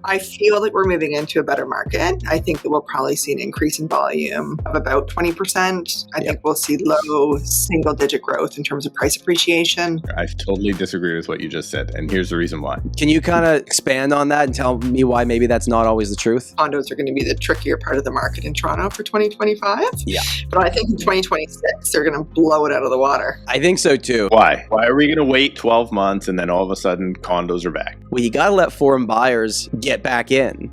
I feel like we're moving into a better market. I think that we'll probably see an increase in volume of about 20%. I think we'll see low single-digit growth in terms of price appreciation. I totally disagree with what you just said, and here's the reason why. Can you kind of expand on that and tell me why maybe that's not always the truth? Condos are going to be the trickier part of the market in Toronto for 2025. Yeah. But I think in 2026, they're going to blow it out of the water. I think so too. Why? Why are we going to wait 12 months and then all of a sudden condos are back? Well, you got to let foreign buyers get back in.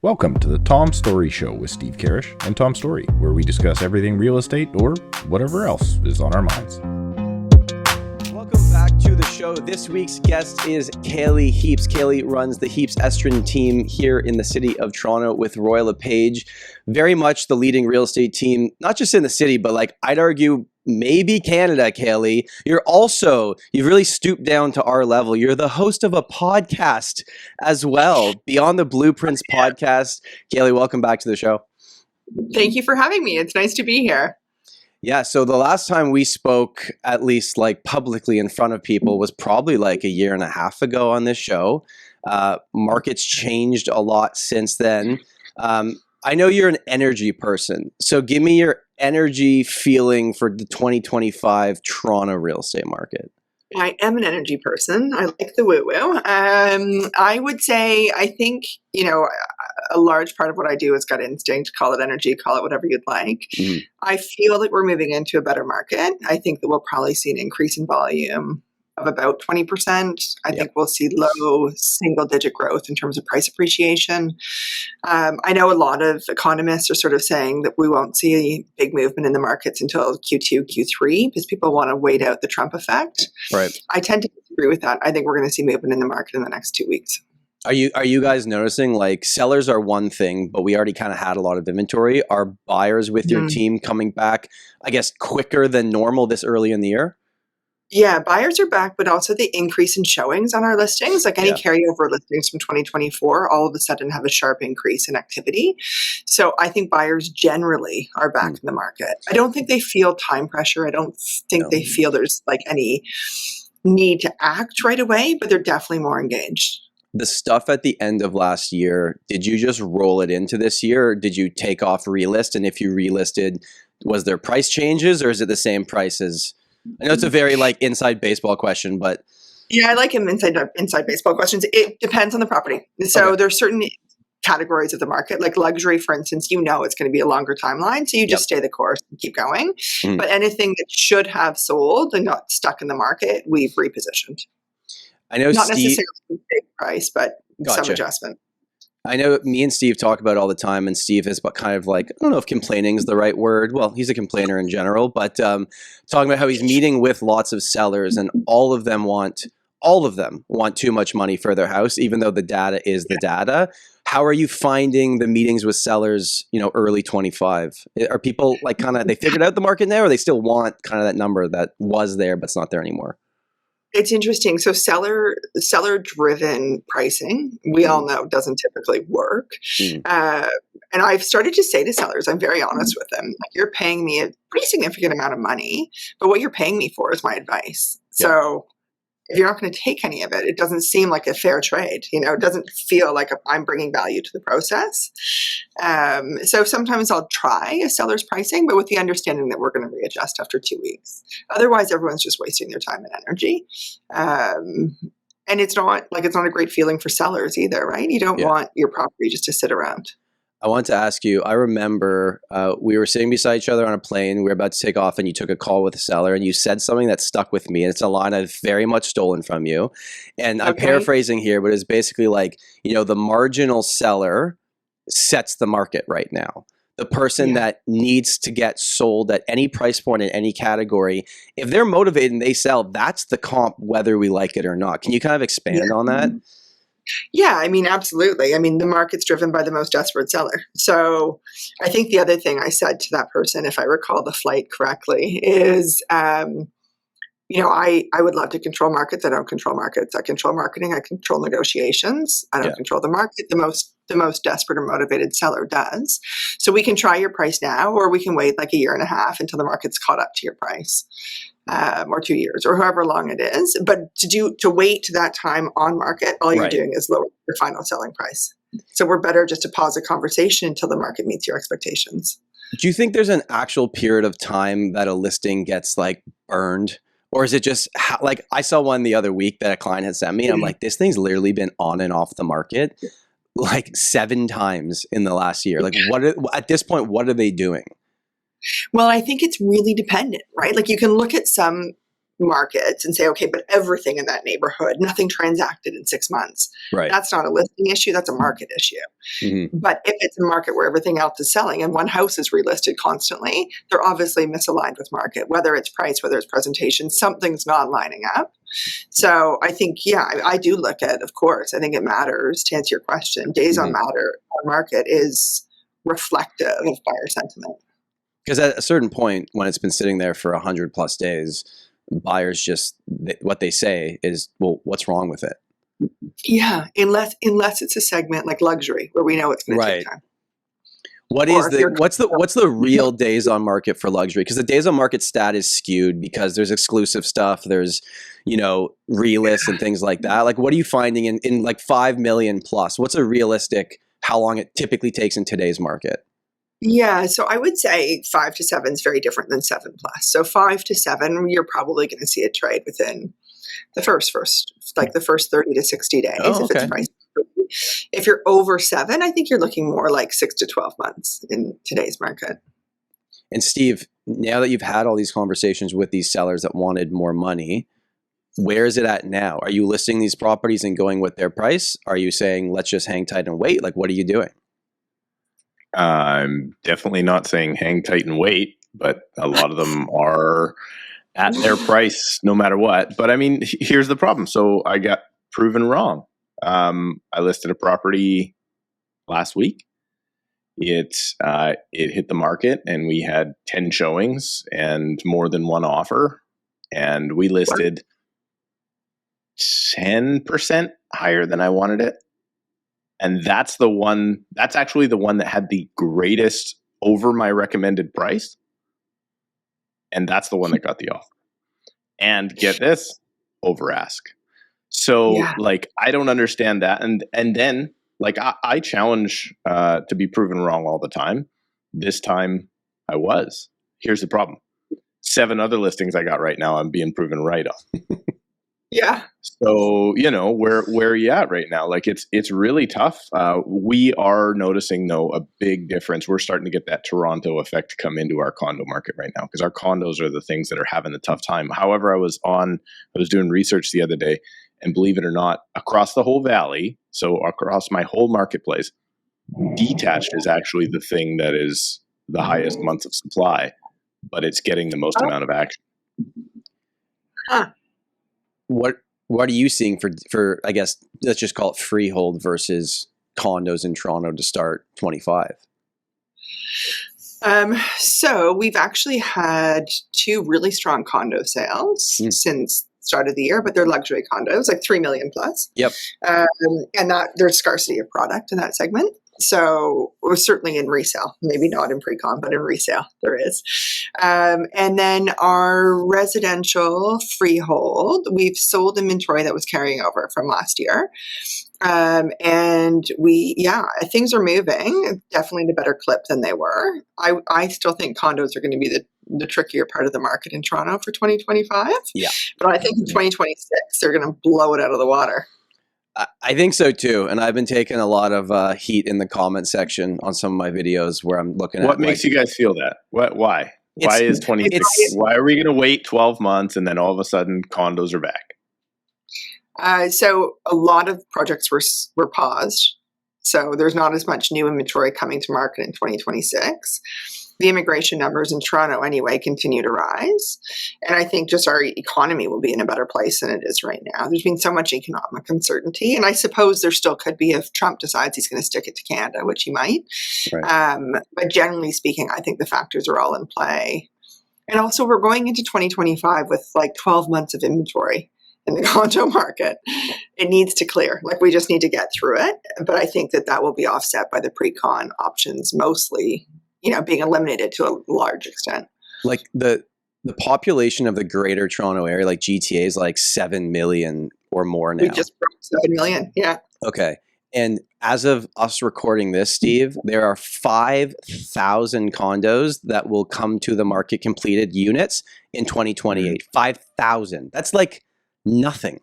Welcome to the Tom Storey Show with Steve Karrasch and Tom Storey, where we discuss everything real estate or whatever else is on our minds. Welcome back to the show. This week's guest is Cailey Heaps. Cailey runs the Heaps Estrin team here in the city of Toronto with LePage. Very much the leading real estate team, not just in the city, but like I'd argue maybe Canada, Cailey. You've really stooped down to our level. You're the host of a podcast as well, Beyond the Blueprints podcast. Cailey, welcome back to the show. Thank you for having me. It's nice to be here. Yeah, so the last time we spoke, at least like publicly in front of people, was probably like a year and a half ago on this show. Markets changed a lot since then. I know you're an energy person, so give me your energy feeling for the 2025 Toronto real estate market. I am an energy person. I like the woo-woo. I would say, I think, a large part of what I do is gut instinct, call it energy, call it whatever you'd like. Mm-hmm. I feel like we're moving into a better market. I think that we'll probably see an increase in volume of about 20%. I think we'll see low single-digit growth in terms of price appreciation. I know a lot of economists are sort of saying that we won't see a big movement in the markets until Q2, Q3 because people want to wait out the Trump effect. Right. I tend to disagree with that. I think we're going to see movement in the market in the next 2 weeks. Are you guys noticing like sellers are one thing, but we already kind of had a lot of inventory? Are buyers with your team coming back, I guess, quicker than normal this early in the year? Yeah, buyers are back, but also the increase in showings on our listings, like any carryover listings from 2024, all of a sudden have a sharp increase in activity. So I think buyers generally are back in the market. I don't think they feel time pressure. I don't think they feel there's like any need to act right away, but they're definitely more engaged. The stuff at the end of last year, did you just roll it into this year, or did you take off relist? And if you relisted, was there price changes, or is it the same prices? I know it's a very like inside baseball question, but yeah, I like him inside baseball questions. It depends on the property. So there's certain categories of the market, like luxury, for instance. It's going to be a longer timeline, so you just stay the course and keep going. But anything that should have sold and got stuck in the market, we've repositioned. I know not necessarily a big price, but some adjustment. I know me and Steve talk about it all the time, and Steve is kind of like, I don't know if complaining is the right word. Well, he's a complainer in general, but talking about how he's meeting with lots of sellers, and all of them want too much money for their house, even though the data is the data. How are you finding the meetings with sellers, early 25? Are people like they figured out the market now, or they still want kind of that number that was there, but it's not there anymore? It's interesting. So seller-driven pricing, we all know, doesn't typically work. And I've started to say to sellers, I'm very honest with them, like, you're paying me a pretty significant amount of money, but what you're paying me for is my advice. So if you're not going to take any of it, it doesn't seem like a fair trade. It doesn't feel like I'm bringing value to the process. So sometimes I'll try a seller's pricing, but with the understanding that we're going to readjust after 2 weeks. Otherwise, everyone's just wasting their time and energy. And it's not a great feeling for sellers either, right? You don't want your property just to sit around. I want to ask you, I remember we were sitting beside each other on a plane. We were about to take off, and you took a call with a seller, and you said something that stuck with me. And it's a line I've very much stolen from you. And I'm paraphrasing here, but it's basically like, the marginal seller sets the market right now. The person that needs to get sold at any price point in any category, if they're motivated and they sell, that's the comp, whether we like it or not. Can you kind of expand on that? Yeah, absolutely. The market's driven by the most desperate seller. So I think the other thing I said to that person, if I recall the flight correctly, is, I would love to control markets. I don't control markets. I control marketing. I control negotiations. I don't control the market. The most desperate or motivated seller does. So we can try your price now, or we can wait like a year and a half until the market's caught up to your price. or 2 years or however long it is. But to wait that time on market, all you're doing is lower your final selling price. So we're better just to pause a conversation until the market meets your expectations. Do you think there's an actual period of time that a listing gets like burned? Or is it just like I saw one the other week that a client had sent me. And I'm like, this thing's literally been on and off the market like 7 times in the last year. Like at this point, what are they doing? Well, I think it's really dependent, right? Like you can look at some markets and say, okay, but everything in that neighborhood, nothing transacted in 6 months. Right. That's not a listing issue. That's a market issue. Mm-hmm. But if it's a market where everything else is selling and one house is relisted constantly, they're obviously misaligned with market, whether it's price, whether it's presentation, something's not lining up. So I think, I do look at, of course, I think it matters to answer your question. Days on market is reflective of buyer sentiment. Because at a certain point, when it's been sitting there for 100+ days, buyers just, what they say is, well, what's wrong with it? Yeah, unless it's a segment like luxury where we know it's going to take time. What's the real days on market for luxury? Because the days on market stat is skewed because there's exclusive stuff, there's, relists and things like that. Like, what are you finding in like 5 million plus? What's a realistic, how long it typically takes in today's market? Yeah, so I would say 5 to 7 is very different than 7+. So 5 to 7, you're probably going to see a trade within the first like the first 30 to 60 days if it's priced. If you're over 7, I think you're looking more like 6 to 12 months in today's market. And Steve, now that you've had all these conversations with these sellers that wanted more money, where is it at now? Are you listing these properties and going with their price? Are you saying, let's just hang tight and wait? Like, what are you doing? I'm definitely not saying hang tight and wait, but a lot of them are at their price no matter what. But I mean, here's the problem. So I got proven wrong. I listed a property last week. It hit the market and we had 10 showings and more than one offer. And we listed 10% higher than I wanted it. And that's actually the one that had the greatest over my recommended price. And that's the one that got the offer. And get this, over ask. So like, I don't understand that. And then like, I challenge to be proven wrong all the time. This time I was. Here's the problem. 7 other listings I got right now, I'm being proven right on. Yeah. So, where are you at right now? Like it's really tough. We are noticing though a big difference. We're starting to get that Toronto effect come into our condo market right now because our condos are the things that are having the tough time. However, I was doing research the other day and believe it or not, across the whole valley, so across my whole marketplace, detached is actually the thing that is the highest months of supply, but it's getting the most amount of action. Huh. What are you seeing for I guess let's just call it freehold versus condos in Toronto to start 25? So we've actually had 2 really strong condo sales since start of the year, but they're luxury condos, like 3 million plus. Yep. And there's scarcity of product in that segment. So we're certainly in resale, maybe not in pre-con, but in resale there is. And then our residential freehold, we've sold inventory that was carrying over from last year. And things are moving definitely at a better clip than they were. I still think condos are going to be the trickier part of the market in Toronto for 2025. Yeah. But I think in 2026, they're going to blow it out of the water. I think so too. And I've been taking a lot of heat in the comment section on some of my videos where I'm looking at what makes you guys feel that? Why? Why is 26? Why are we going to wait 12 months and then all of a sudden condos are back? So a lot of projects were paused. So there's not as much new inventory coming to market in 2026. The immigration numbers in Toronto anyway continue to rise. And I think just our economy will be in a better place than it is right now. There's been so much economic uncertainty. And I suppose there still could be if Trump decides he's going to stick it to Canada, which he might. Right. But generally speaking, I think the factors are all in play. And also we're going into 2025 with like 12 months of inventory in the condo market. It needs to clear. Like we just need to get through it. But I think that will be offset by the pre-con options mostly, being eliminated to a large extent. Like the The population of the greater Toronto area, like GTA, is like 7 million or more now. We just broke 7 million. Yeah. Okay. And as of us recording this, Steve, there are 5,000 condos that will come to the market, completed units in 2028. 5,000. That's like nothing.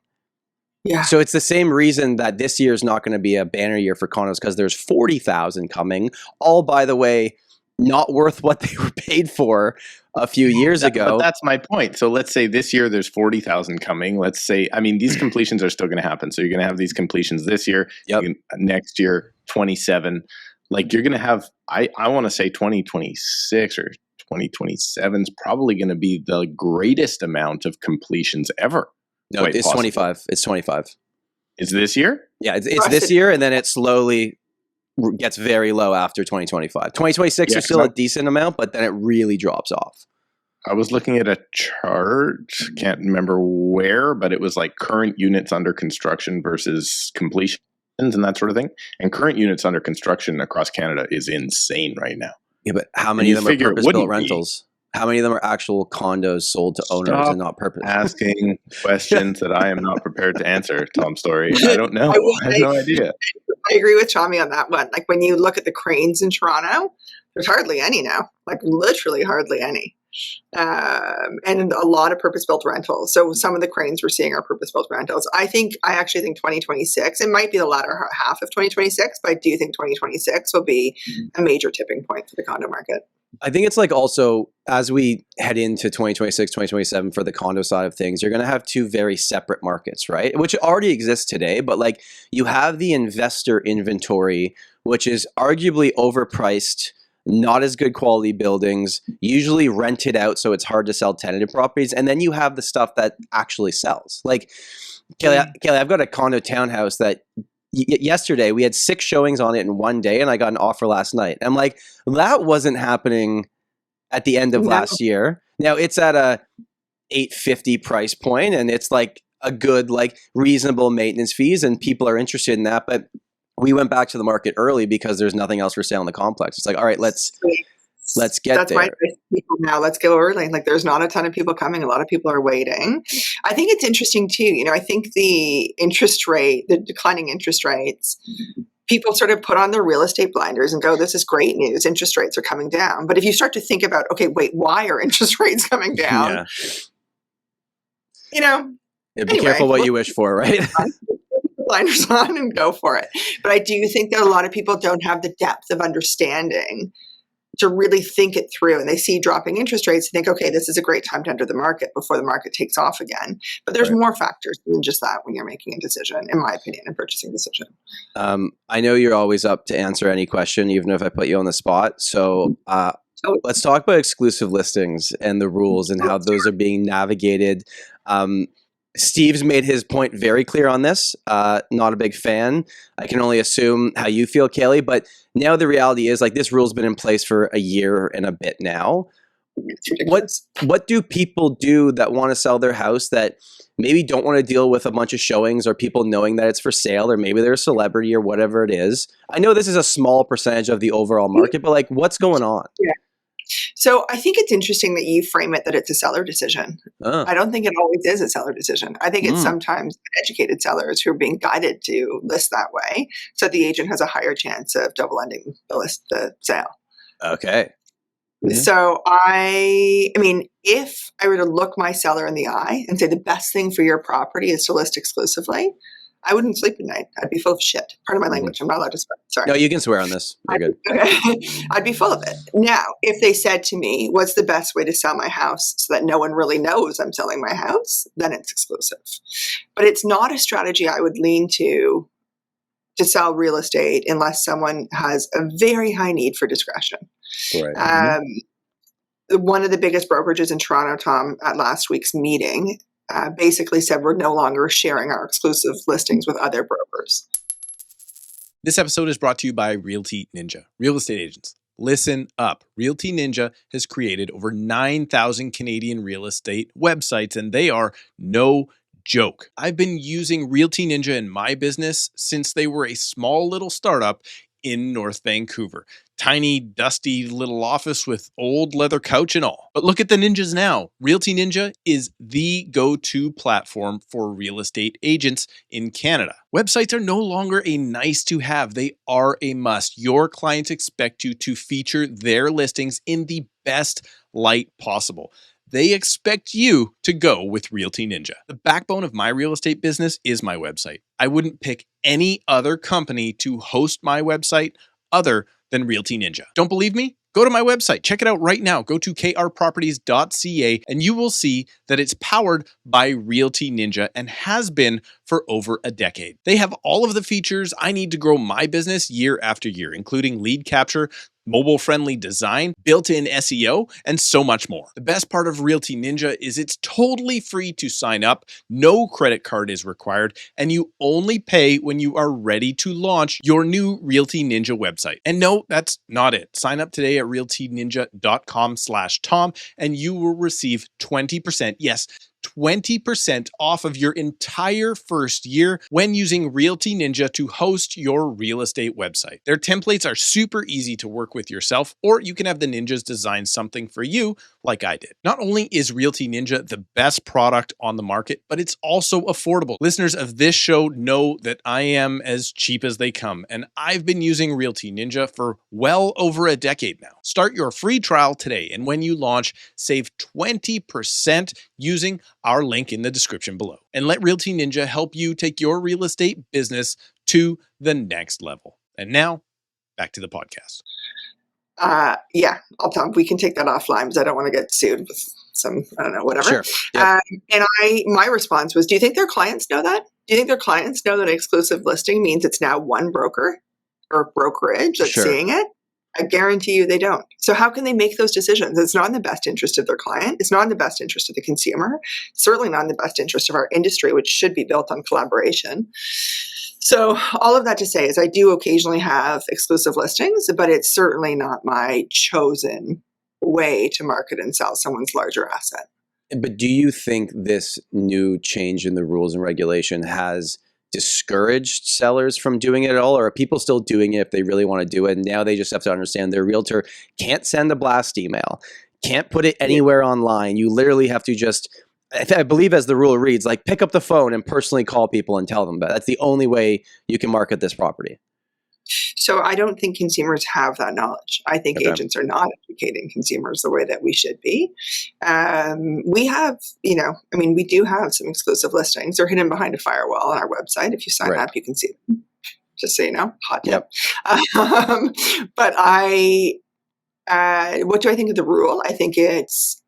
Yeah. So it's the same reason that this year is not going to be a banner year for condos, because there's 40,000 coming, all, by the way, not worth what they were paid for a few years ago. But that's my point. So let's say this year there's 40,000 coming. Let's say, I mean, these completions are still going to happen. So you're going to have these completions this year, next year, 27. Like you're going to have, I want to say 2026 or 2027 is probably going to be the greatest amount of completions ever. No, it's possibly 25. It's 25. Is this year? Yeah, it's this year, and then it slowly gets very low after 2025. 2026 is still a decent amount, but then it really drops off. I was looking at a chart, can't remember where, but it was like current units under construction versus completions and that sort of thing. And current units under construction across Canada is insane right now. Yeah, but how many of them are purpose-built rentals? How many of them are actual condos sold to owners and not purpose? Asking questions that I am not prepared to answer, Tom Storey. I don't know. I have no idea. I agree with Tommy on that one. Like when you look at the cranes in Toronto, there's hardly any now, like literally hardly any. And a lot of purpose-built rentals. So some of the cranes we're seeing are purpose-built rentals. I actually think 2026, it might be the latter half of 2026, but I do think 2026 will be a major tipping point for the condo market. I think it's like also as we head into 2026, 2027 for the condo side of things, you're going to have two very separate markets, right? Which already exists today, but like you have the investor inventory, which is arguably overpriced, not as good quality buildings, usually rented out, so it's hard to sell tenanted properties. And then you have the stuff that actually sells. Like, Cailey, I've got a condo townhouse that yesterday we had 6 showings on it in one day, and I got an offer last night. I'm like, that wasn't happening at the end of last year. Now it's at a $850 price point, and it's like a good, like reasonable maintenance fees, and people are interested in that. But we went back to the market early because there's nothing else for sale in the complex. It's like, all right, let's get That's there. why people now, let's go early. Like there's not a ton of people coming. A lot of people are waiting. I think it's interesting too. You know, I think the declining interest rates, people sort of put on their real estate blinders and go, this is great news. Interest rates are coming down. But if you start to think about, okay, wait, why are interest rates coming down? Yeah. You know, Be careful what you wish for, right? blinders on and go for it. But I do think that a lot of people don't have the depth of understanding to really think it through, and they see dropping interest rates and think, okay, this is a great time to enter the market before the market takes off again. But there's more factors than just that when you're making a decision, in my opinion, a purchasing decision. I know you're always up to answer any question, even if I put you on the spot. So let's talk about exclusive listings and the rules and how those are being navigated. Steve's made his point very clear on this. Not a big fan. I can only assume how you feel, Cailey. But now the reality is, like, this rule's been in place for a year and a bit now. What do people do that want to sell their house that maybe don't want to deal with a bunch of showings or people knowing that it's for sale, or maybe they're a celebrity or whatever it is? I know this is a small percentage of the overall market, but like, what's going on? Yeah. So I think it's interesting that you frame it that it's a seller decision. I don't think it always is a seller decision. I think it's sometimes educated sellers who are being guided to list that way, so the agent has a higher chance of double-ending the sale. Okay. So I mean, if I were to look my seller in the eye and say the best thing for your property is to list exclusively, I wouldn't sleep at night. I'd be full of shit. Pardon my language. I'm not allowed to swear. Sorry. No, you can swear on this. You're good. I'd be full of it. Now, if they said to me, what's the best way to sell my house so that no one really knows I'm selling my house, then it's exclusive. But it's not a strategy I would lean to sell real estate unless someone has a very high need for discretion. Right. One of the biggest brokerages in Toronto, Tom, at last week's meeting, basically said we're no longer sharing our exclusive listings with other brokers. This episode is brought to you by RealtyNinja. Real estate agents, listen up. RealtyNinja has created over 9,000 Canadian real estate websites, and they are no joke. I've been using RealtyNinja in my business since they were a small little startup in North Vancouver. tiny, dusty little office with old leather couch and all. But look at the ninjas now. RealtyNinja is the go-to platform for real estate agents in Canada. Websites are no longer a nice to have. They are a must. Your clients expect you to feature their listings in the best light possible. They expect you to go with RealtyNinja. The backbone of my real estate business is my website. I wouldn't pick any other company to host my website other than RealtyNinja. Don't believe me? Go to my website. Check it out right now. Go to krproperties.ca and you will see that it's powered by RealtyNinja and has been for over a decade. They have all of the features I need to grow my business year after year, including lead capture, mobile-friendly design, built-in SEO, and so much more. The best part of RealtyNinja is it's totally free to sign up, no credit card is required, and you only pay when you are ready to launch your new RealtyNinja website. And no, that's not it. Sign up today at realtyninja.com/Tom, and you will receive 20%, yes, 20% off of your entire first year when using RealtyNinja to host your real estate website. Their templates are super easy to work with yourself, or you can have the ninjas design something for you like I did. Not only is RealtyNinja the best product on the market, but it's also affordable. Listeners of this show know that I am as cheap as they come, and I've been using RealtyNinja for well over a decade now. Start your free trial today, and when you launch, save 20% using our link in the description below. And let RealtyNinja help you take your real estate business to the next level. And now, back to the podcast. Yeah, I'll tell them we can take that offline because I don't want to get sued with some, I don't know, whatever. Sure. Yep. And my response was, do you think their clients know that? Do you think their clients know that exclusive listing means it's now one broker or brokerage that's seeing it? I guarantee you they don't. So how can they make those decisions? It's not in the best interest of their client. It's not in the best interest of the consumer. It's certainly not in the best interest of our industry, which should be built on collaboration. So all of that to say is I do occasionally have exclusive listings, but it's certainly not my chosen way to market and sell someone's larger asset. But do you think this new change in the rules and regulation has discouraged sellers from doing it at all, or are people still doing it if they really want to do it? And now they just have to understand their realtor can't send a blast email, can't put it anywhere online. You literally have to just, I believe as the rule reads, like pick up the phone and personally call people and tell them. But that's the only way you can market this property. So I don't think consumers have that knowledge. I think agents are not educating consumers the way that we should be. We have, we do have some exclusive listings. They're hidden behind a firewall on our website. If you sign up, you can see them. Just so you know, hot tip. But what do I think of the rule? I think it's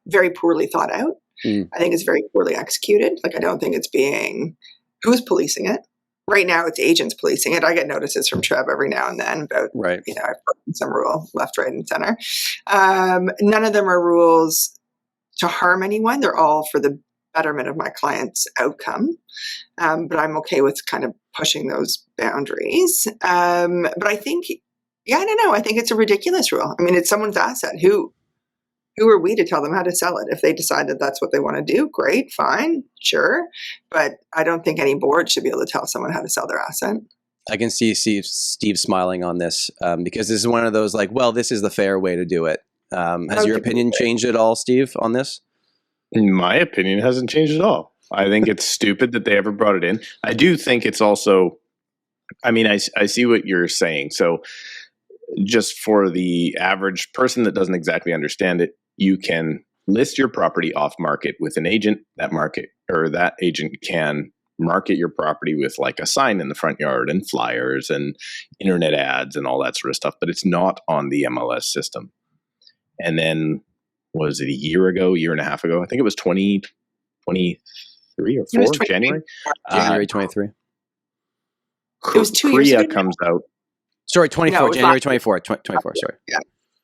very poorly thought out. I think it's very poorly executed. Like, I don't think it's who's policing it? Right now, it's agents policing it. I get notices from TREB every now and then about, I've broken some rule left, right, and center. None of them are rules to harm anyone. They're all for the betterment of my client's outcome. But I'm okay with kind of pushing those boundaries. But I think, I don't know. I think it's a ridiculous rule. I mean, it's someone's asset. Who are we to tell them how to sell it? If they decide that that's what they want to do, great, fine, sure. But I don't think any board should be able to tell someone how to sell their asset. I can see Steve smiling on this because this is one of those like, well, this is the fair way to do it. Has your opinion changed at all, Steve, on this? My opinion hasn't changed at all. I think it's stupid that they ever brought it in. I do think it's also, I see what you're saying. So just for the average person that doesn't exactly understand it, you can list your property off market with an agent. That agent can market your property with like a sign in the front yard and flyers and internet ads and all that sort of stuff, but it's not on the MLS system. And then was it a year and a half ago? I think it was 2023 or 4, January? January 23. It was 2 years ago. comes out. Sorry, 24, no, January 24, 24, sorry. Yeah.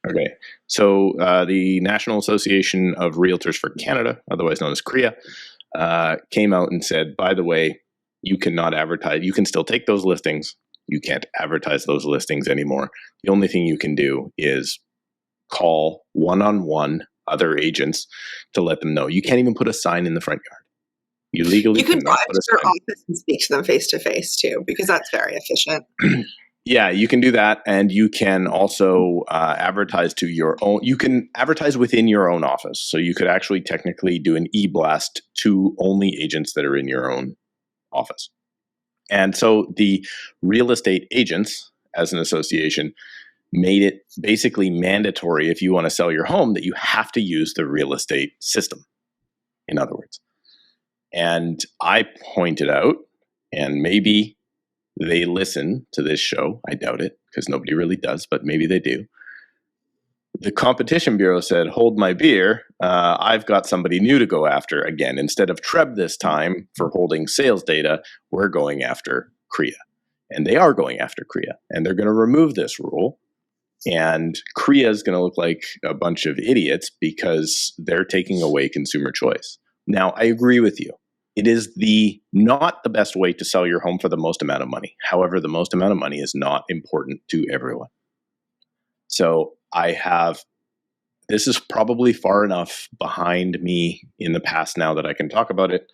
Okay. So the National Association of Realtors for Canada, otherwise known as CREA, came out and said, by the way, you cannot advertise. You can still take those listings. You can't advertise those listings anymore. The only thing you can do is call one-on-one other agents to let them know. You can't even put a sign in the front yard. You legally can cannot drive put a to their sign. office and speak to them face to face too, because that's very efficient. Yeah, you can do that, and you can also advertise to your own. You can advertise within your own office, so you could actually technically do an e-blast to only agents that are in your own office. And so the real estate agents, as an association, made it basically mandatory if you want to sell your home that you have to use the real estate system, in other words. And I pointed out, and maybe they listen to this show. I doubt it, because nobody really does, but maybe they do. The Competition Bureau said, hold my beer. I've got somebody new to go after. Again, instead of TREB this time for holding sales data, we're going after CREA. And they are going after CREA. And they're going to remove this rule. And CREA is going to look like a bunch of idiots because they're taking away consumer choice. Now, I agree with you. It is not the best way to sell your home for the most amount of money. However, the most amount of money is not important to everyone. So this is probably far enough behind me in the past now that I can talk about it.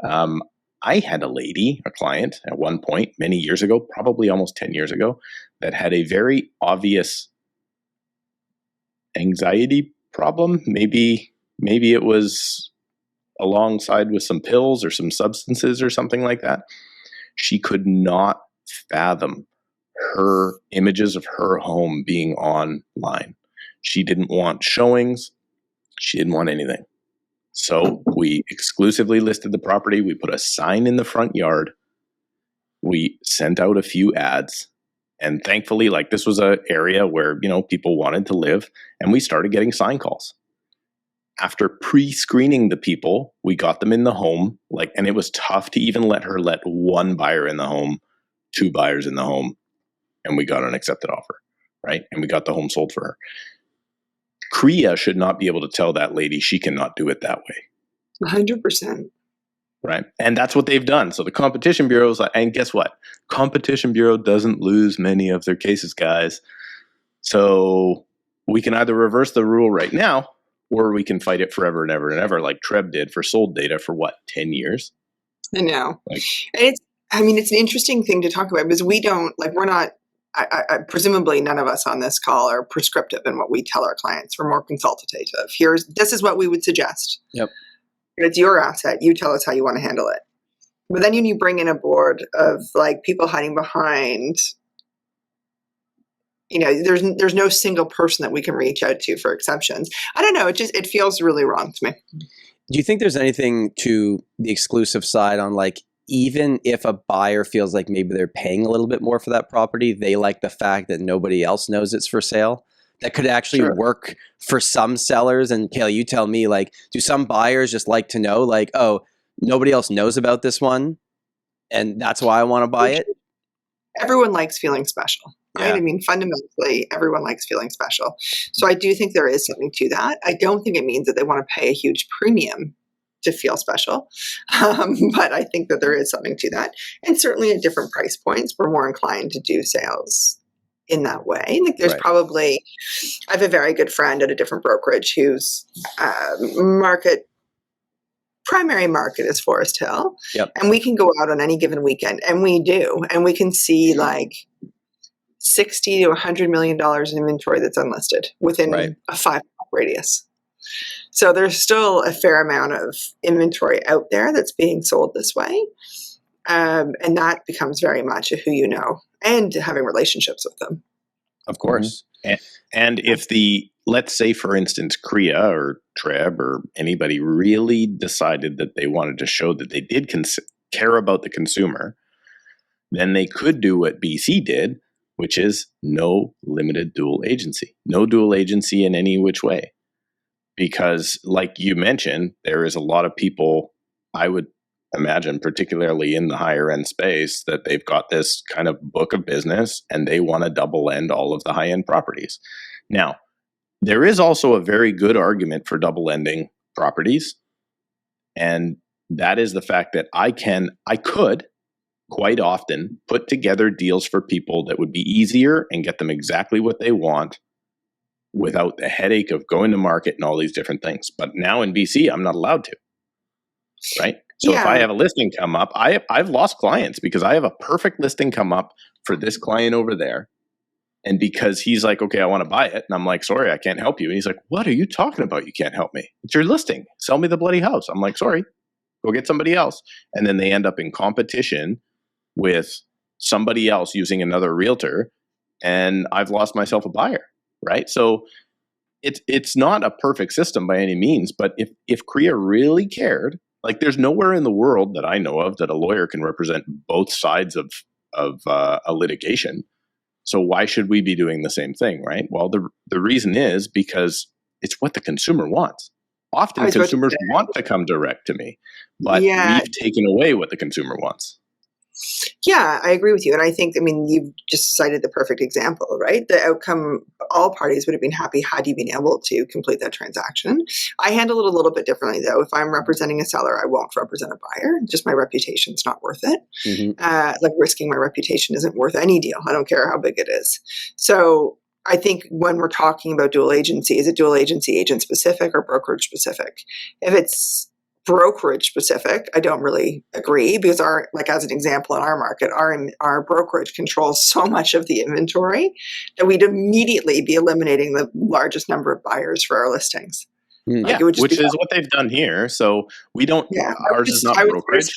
I had a client at one point many years ago, probably almost 10 years ago, that had a very obvious anxiety problem. Maybe it was alongside with some pills or some substances or something like that. She could not fathom her images of her home being online. She didn't want showings. She didn't want anything. So we exclusively listed the property. We put a sign in the front yard. We sent out a few ads. And thankfully, this was an area where, people wanted to live, and we started getting sign calls. After pre-screening the people, we got them in the home, and it was tough to even let one buyer in the home, 2 buyers in the home, and we got an accepted offer, right? And we got the home sold for her. CREA should not be able to tell that lady she cannot do it that way. 100%. Right. And that's what they've done. So the Competition Bureau is and guess what? Competition Bureau doesn't lose many of their cases, guys. So we can either reverse the rule right now, or we can fight it forever and ever and ever, like TREB did for sold data for 10 years? I know. And it's an interesting thing to talk about because we don't, we're not, presumably none of us on this call are prescriptive in what we tell our clients. We're more consultative. This is what we would suggest. Yep. It's your asset. You tell us how you want to handle it. But then you bring in a board of people hiding behind, there's no single person that we can reach out to for exceptions. I don't know. It feels really wrong to me. Do you think there's anything to the exclusive side on even if a buyer feels like maybe they're paying a little bit more for that property, they like the fact that nobody else knows it's for sale? That could actually work for some sellers. And Cailey, you tell me, do some buyers just like to know, oh, nobody else knows about this one, and that's why I want to buy it? Everyone likes feeling special, right? Yeah. Fundamentally, everyone likes feeling special. So I do think there is something to that. I don't think it means that they want to pay a huge premium to feel special. But I think that there is something to that. And certainly at different price points, we're more inclined to do sales in that way. There's probably, I have a very good friend at a different brokerage whose primary market is Forest Hill. Yep. And we can go out on any given weekend, and we do, and we can see $60 to $100 million in inventory that's unlisted within a 5-block radius. So there's still a fair amount of inventory out there that's being sold this way. And that becomes very much a who you know and having relationships with them. Of course. Mm-hmm. And if let's say, for instance, CREA or TREB or anybody really decided that they wanted to show that they did care about the consumer, then they could do what BC did, which is no limited dual agency. No dual agency in any which way. Because like you mentioned, there is a lot of people, I would imagine, particularly in the higher end space, that they've got this kind of book of business and they want to double end all of the high end properties. Now, there is also a very good argument for double ending properties. And that is the fact that I could quite often put together deals for people that would be easier and get them exactly what they want without the headache of going to market and all these different things. But now in BC, I'm not allowed to, right? So if I Yeah. have a listing come up, I've lost clients because I have a perfect listing come up for this client over there. And because he's like, okay, I want to buy it. And I'm like, sorry, I can't help you. And he's like, what are you talking about? You can't help me. It's your listing. Sell me the bloody house. I'm like, sorry, go get somebody else. And then they end up in competition with somebody else using another realtor. And I've lost myself a buyer, right? So it's not a perfect system by any means. But if CREA really cared, like there's nowhere in the world that I know of that a lawyer can represent both sides of a litigation. So why should we be doing the same thing, right? Well, the reason is because it's what the consumer wants. Often consumers want to come direct to me, but we've taken away what the consumer wants. Yeah, I agree with you. And I think, you've just cited the perfect example, right? The outcome, all parties would have been happy had you been able to complete that transaction. I handle it a little bit differently, though. If I'm representing a seller, I won't represent a buyer. Just my reputation's not worth it. Like risking my reputation isn't worth any deal. I don't care how big it is. So I think when we're talking about dual agency, is it dual agency agent specific or brokerage specific? If it's brokerage specific, I don't really agree because as an example in our market, our brokerage controls so much of the inventory that we'd immediately be eliminating the largest number of buyers for our listings. Which is what they've done here. So we don't, ours is not brokerage.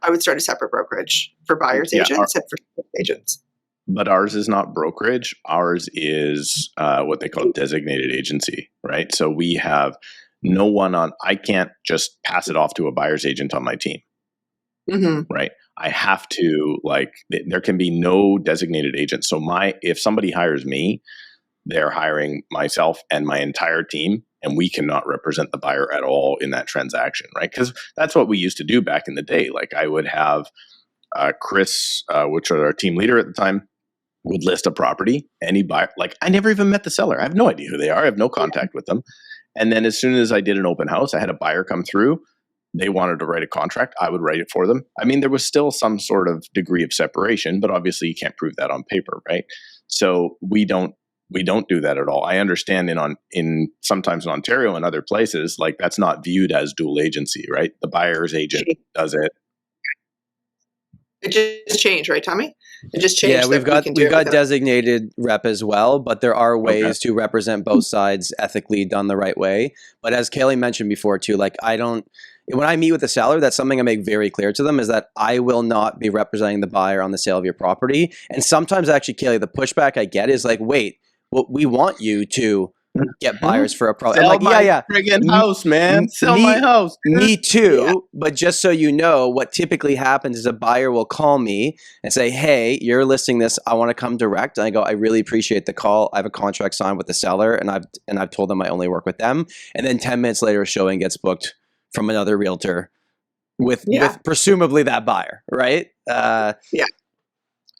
I would start a separate brokerage for buyers agents and for agents. But ours is not brokerage. Ours is what they call designated agency, right? So we have no one I can't just pass it off to a buyer's agent on my team, right? I have to, there can be no designated agent. So if somebody hires me, they're hiring myself and my entire team, and we cannot represent the buyer at all in that transaction, right? Because that's what we used to do back in the day. Like I would have Chris, which was our team leader at the time, would list a property. Any buyer, I never even met the seller. I have no idea who they are. I have no contact with them. And then as soon as I did an open house, I had a buyer come through. They wanted to write a contract. I would write it for them. There was still some sort of degree of separation, but obviously you can't prove that on paper, right? So we don't do that at all. I understand in sometimes in Ontario and other places, that's not viewed as dual agency, right? The buyer's agent does it. It just changed, right, Tommy? It just changed. Yeah, we've got designated rep as well, but there are ways to represent both sides ethically done the right way. But as Cailey mentioned before too, when I meet with a seller, that's something I make very clear to them is that I will not be representing the buyer on the sale of your property. And sometimes actually, Cailey, the pushback I get is wait, well, we want you to get buyers for a property. Sell my friggin' house, man. Sell my house. Me too. But just so you know, what typically happens is a buyer will call me and say, hey, you're listing this. I want to come direct. And I go, I really appreciate the call. I have a contract signed with the seller, and I've told them I only work with them. And then 10 minutes later, a showing gets booked from another realtor with presumably that buyer, right?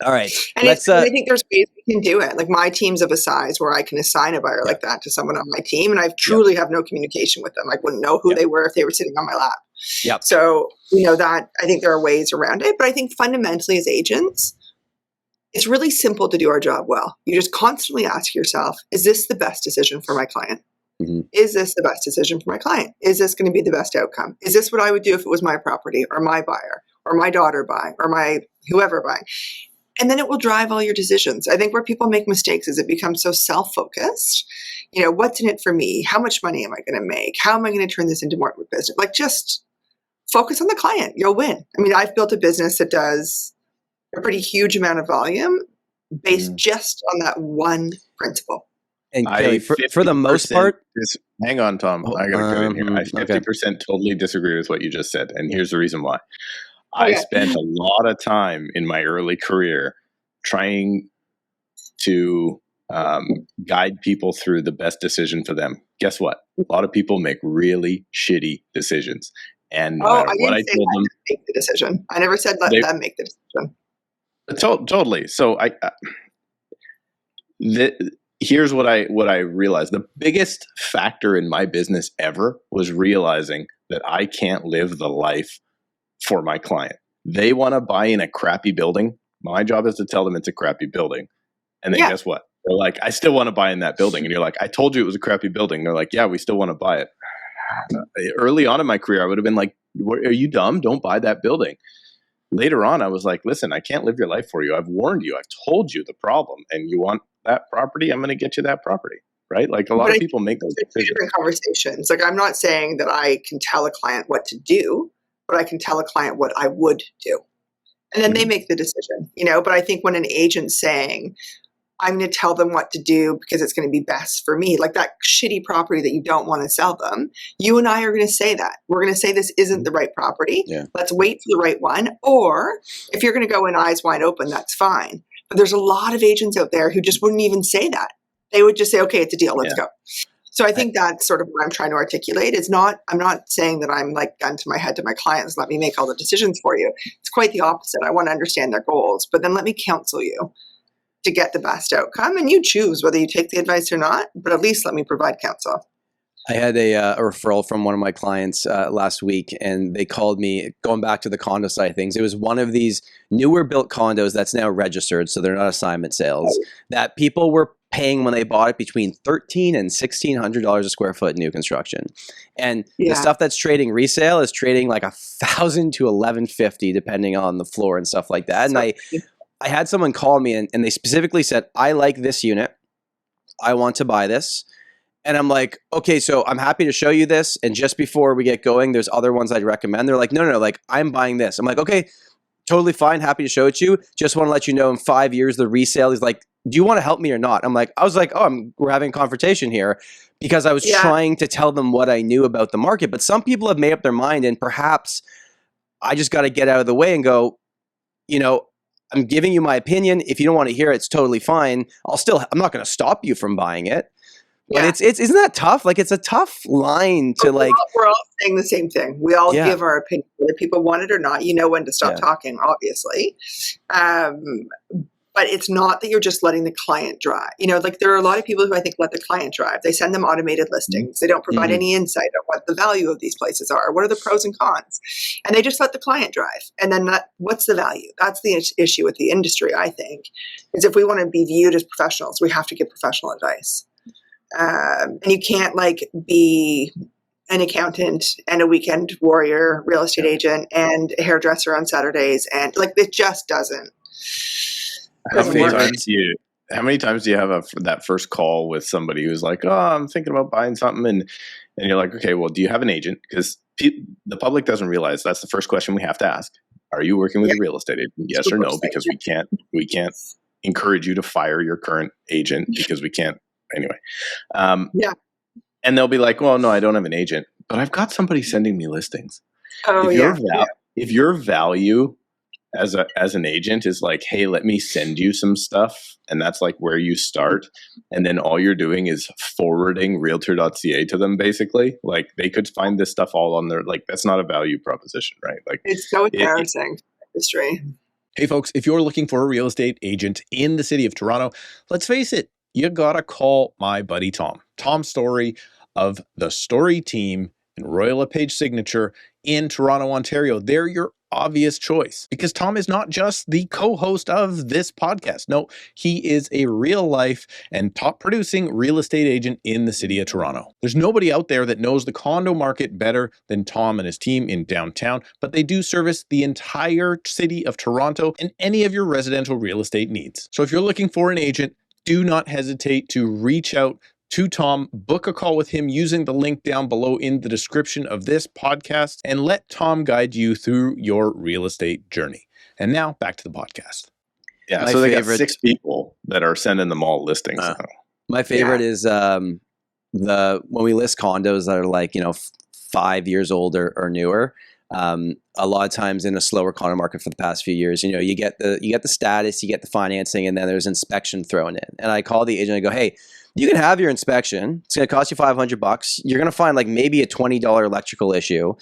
All right. And I think there's ways we can do it. My team's of a size where I can assign a buyer like that to someone on my team, and I truly have no communication with them. I wouldn't know who they were if they were sitting on my lap. Yep. So, that I think there are ways around it. But I think fundamentally as agents, it's really simple to do our job well. You just constantly ask yourself, is this the best decision for my client? Is this the best decision for my client? Is this going to be the best outcome? Is this what I would do if it was my property or my buyer or my daughter buying or my whoever buying? And then it will drive all your decisions. I think where people make mistakes is it becomes so self-focused. What's in it for me? How much money am I going to make? How am I going to turn this into more of a business? Just focus on the client. You'll win. I've built a business that does a pretty huge amount of volume based just on that one principle. And Cailey, for the most part, hang on, Tom. I got to get in here. I 50% totally disagree with what you just said, and here's the reason why. I spent a lot of time in my early career trying to guide people through the best decision for them. Guess what? A lot of people make really shitty decisions, and no matter what I told them, make the decision. I never said let them make the decision. Totally. So here's what I realized. The biggest factor in my business ever was realizing that I can't live the life for my client. They want to buy in a crappy building. My job is to tell them it's a crappy building. And then guess what? They're like, I still want to buy in that building. And you're like, I told you it was a crappy building. They're like, yeah, we still want to buy it. Early on in my career, I would have been like, Are you dumb? Don't buy that building. Later on, I was like, listen, I can't live your life for you. I've warned you. I've told you the problem, and you want that property, I'm going to get you that property, right? Like a lot of people make those decisions. Different conversations. Like, I'm not saying that I can tell a client what to do, but I can tell a client what I would do. And then they make the decision, but I think when an agent's saying, I'm going to tell them what to do because it's going to be best for me, like that shitty property that you don't want to sell them, you and I are going to say that. We're going to say this isn't the right property. Yeah. Let's wait for the right one. Or if you're going to go in eyes wide open, that's fine. But there's a lot of agents out there who just wouldn't even say that. They would just say, okay, it's a deal. Let's go. So I think that's sort of what I'm trying to articulate. I'm not saying that I'm like gun to my head to my clients, let me make all the decisions for you. It's quite the opposite. I want to understand their goals, but then let me counsel you to get the best outcome, and you choose whether you take the advice or not, but at least let me provide counsel. I had a referral from one of my clients last week, and they called me, going back to the condo side of things. It was one of these newer built condos that's now registered, so they're not assignment sales, that people were paying when they bought it between $1,300 and $1,600 a square foot new construction. And the stuff that's trading resale is trading like $1,000 to $1,150 depending on the floor and stuff like that. And I had someone call me and they specifically said, I like this unit. I want to buy this. And I'm like, okay, so I'm happy to show you this. And just before we get going, there's other ones I'd recommend. They're like, no, like I'm buying this. I'm like, okay, totally fine. Happy to show it to you. Just want to let you know in 5 years, the resale is like, do you want to help me or not? I was like, we're having a confrontation here because I was trying to tell them what I knew about the market. But some people have made up their mind, and perhaps I just got to get out of the way and go, I'm giving you my opinion. If you don't want to hear it, it's totally fine. I'm not going to stop you from buying it. But isn't that tough? Like, it's a tough line to we're all saying the same thing. We all give our opinion, whether people want it or not. You know when to stop talking, obviously. But it's not that you're just letting the client drive. There are a lot of people who I think let the client drive. They send them automated listings. They don't provide any insight on what the value of these places are. What are the pros and cons? And they just let the client drive. And then what's the value? That's the issue with the industry, I think, is if we want to be viewed as professionals, we have to give professional advice. And you can't be an accountant and a weekend warrior, real estate agent, and a hairdresser on Saturdays. And it just doesn't. How many times do you have that first call with somebody who's like, oh, I'm thinking about buying something, and you're like, okay, well, do you have an agent? Because the public doesn't realize that's the first question we have to ask. Are you working with a real estate agent? Yes or no? Because we can't encourage you to fire your current agent because we can't anyway. And they'll be like, well, no, I don't have an agent, but I've got somebody sending me listings. If your value as an agent is like, hey, let me send you some stuff, and that's like where you start, and then all you're doing is forwarding realtor.ca to them, basically, like they could find this stuff all on their, that's not a value proposition, right? Like, it's so embarrassing industry. Hey folks, if you're looking for a real estate agent in the city of Toronto, let's face it, you gotta call my buddy Tom Storey of the Storey team and LePage Signature in Toronto, Ontario. They're your obvious choice because Tom is not just the co-host of this podcast. No, he is a real life and top producing real estate agent in the city of Toronto. There's nobody out there that knows the condo market better than Tom and his team in downtown, but they do service the entire city of Toronto and any of your residential real estate needs. So if you're looking for an agent, do not hesitate to reach out to Tom, book a call with him using the link down below in the description of this podcast, and let Tom guide you through your real estate journey. And now back to the podcast. Yeah, so they got 6 people that are sending them all listings. My favorite is when we list condos that are 5 years old or newer. A lot of times in a slower condo market for the past few years, you get the status, you get the financing, and then there's inspection thrown in. And I call the agent and I go, hey, you can have your inspection. It's going to cost you $500. You're going to find maybe a $20 electrical issue.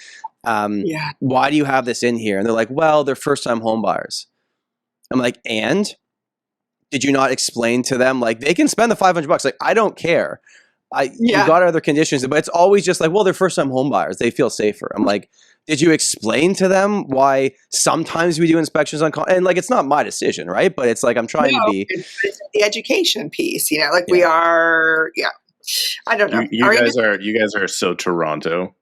Why do you have this in here? And they're like, well, they're first-time home buyers. I'm like, and did you not explain to them they can spend the $500? I don't care. You got other conditions, but it's always just well, they're first-time home buyers. They feel safer. I'm like, did you explain to them why sometimes we do inspections on and it's not my decision, right? But it's I'm trying to be it's the education piece, we are. I don't know. You guys are so Toronto.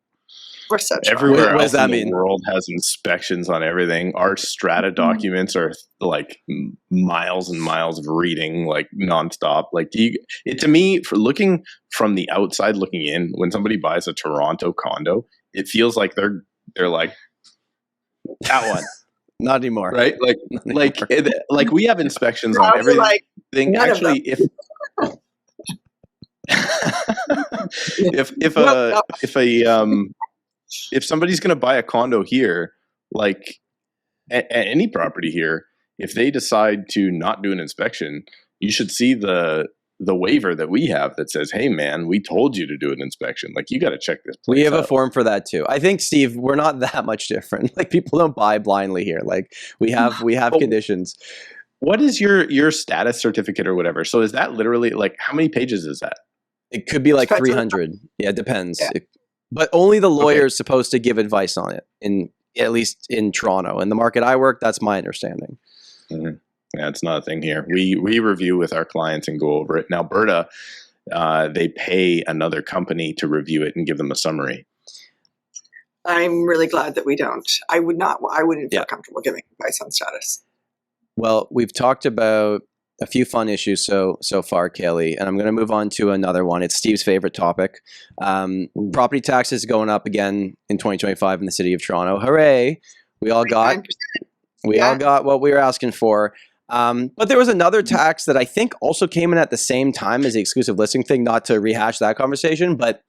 We're so Everywhere What does else that in the mean? world has inspections on everything. Our strata documents are like miles and miles of reading, like nonstop. Like to me, for looking from the outside, looking in, when somebody buys a Toronto condo, it feels like they're like that one, Not anymore. right? Like we have inspections on Probably everything. like none of Actually, them. if somebody's going to buy a condo here, like any property here, if they decide to not do an inspection, you should see the waiver that we have that says, "Hey, man, we told you to do an inspection. Like, you got to check this place We have out." a form for that too. I think, Steve, we're not that much different. Like, people don't buy blindly here. Like, we have conditions. What is your status certificate or whatever? So is that literally like, how many pages is that? It could be like Depends on- 300. Yeah, it depends. Yeah. But only the lawyer is supposed to give advice on it, at least in Toronto. In the market I work, that's my understanding. Mm-hmm. Yeah, it's not a thing here. We review with our clients and go over it. In Alberta, they pay another company to review it and give them a summary. I'm really glad that we don't. I wouldn't feel comfortable giving advice on status. Well, we've talked about a few fun issues so far, Cailey, and I'm going to move on to another one. It's Steve's favorite topic. Property taxes going up again in 2025 in the city of Toronto. Hooray! We all got what we were asking for. But there was another tax that I think also came in at the same time as the exclusive listing thing, not to rehash that conversation, but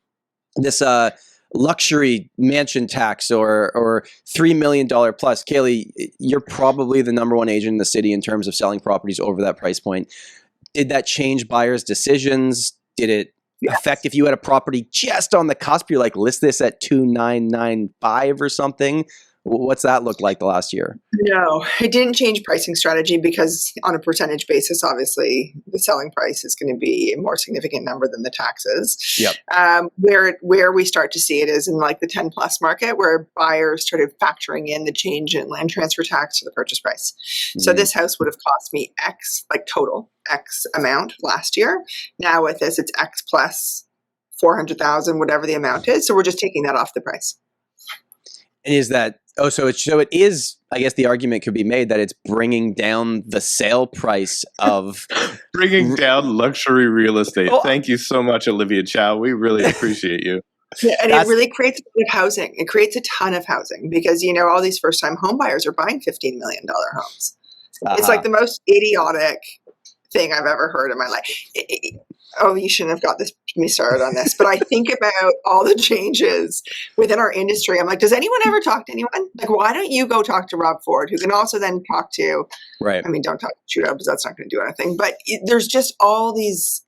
this luxury mansion tax or $3 million plus. Cailey, you're probably the number one agent in the city in terms of selling properties over that price point. Did that change buyers' decisions? Did it affect if you had a property just on the cusp? You're like, list this at 2,995 or something. What's that look like the last year? No, it didn't change pricing strategy because on a percentage basis, obviously the selling price is going to be a more significant number than the taxes. Yep. Where we start to see it is in like the 10 plus market where buyers started factoring in the change in land transfer tax to the purchase price. So this house would have cost me X, like total X amount last year. Now with this, it's X plus 400,000, whatever the amount is. So we're just taking that off the price. And is that, so it is, I guess the argument could be made that it's bringing down the sale price of... Bringing down luxury real estate. Thank you so much, Olivia Chow. We really appreciate you. Yeah, and it really creates a ton of housing. It creates a ton of housing because, all these first-time home buyers are buying $15 million homes. It's like the most idiotic thing I've ever heard in my life. You shouldn't have got me started on this, but I think about all the changes within our industry. I'm like, does anyone ever talk to anyone? Like, why don't you go talk to Rob Ford, who can also then talk to, right? I mean, don't talk to Trudeau because that's not going to do anything, but there's just all these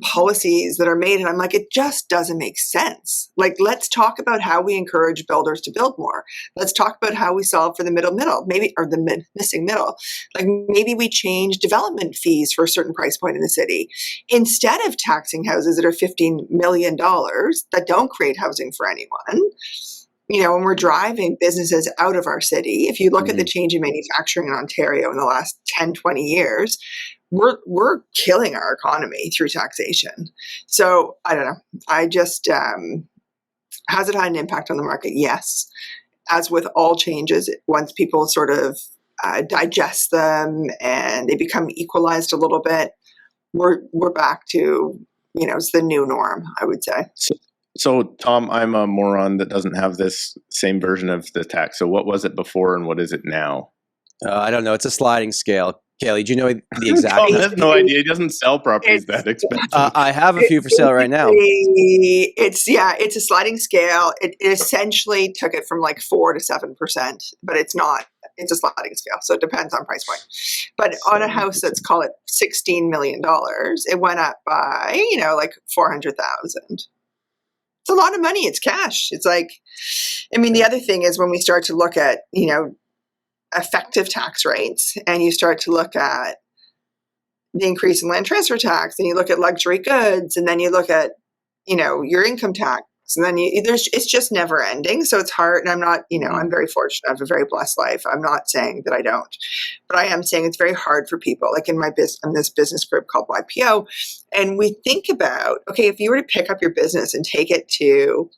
policies that are made. And I'm like, it just doesn't make sense. Like, let's talk about how we encourage builders to build more. Let's talk about how we solve for the middle, maybe, or the missing middle. Like maybe we change development fees for a certain price point in the city instead of taxing houses that are $15 million that don't create housing for anyone. When we're driving businesses out of our city, if you look at the change in manufacturing in Ontario in the last 10, 20 years, we're killing our economy through taxation. So I don't know. I just, has it had an impact on the market? Yes. As with all changes, once people sort of digest them and they become equalized a little bit, we're back to, it's the new norm, I would say. So Tom, I'm a moron that doesn't have this same version of the tax. So what was it before and what is it now? I don't know. It's a sliding scale. Cailey, do you know the exact? Tom has no idea. He doesn't sell properties that expensive. I have a few for sale right now. It's a sliding scale. It essentially took it from like 4 to 7%, but it's not. It's a sliding scale, so it depends on price point. But on a house that's, call it $16 million, it went up by like 400,000. It's a lot of money. It's cash. It's like, I mean, the other thing is when we start to look at effective tax rates and you start to look at the increase in land transfer tax and you look at luxury goods and then you look at your income tax and then it's just never ending. So it's hard. And I'm not, I'm very fortunate. I have a very blessed life. I'm not saying that I don't, but I am saying it's very hard for people. Like in this business group called YPO, and we think about, okay, if you were to pick up your business and take it to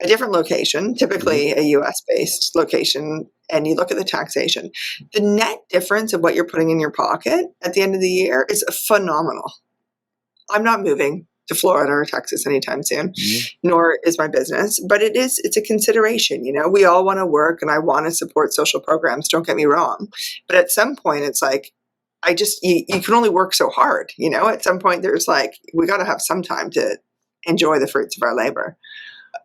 a different location, typically a US based location, and you look at the taxation, the net difference of what you're putting in your pocket at the end of the year is phenomenal. I'm not moving to Florida or Texas anytime soon, nor is my business, but it's a consideration. You know, we all want to work and I want to support social programs. Don't get me wrong. But at some point it's like, you can only work so hard, you know, at some point there's like, we got to have some time to enjoy the fruits of our labor.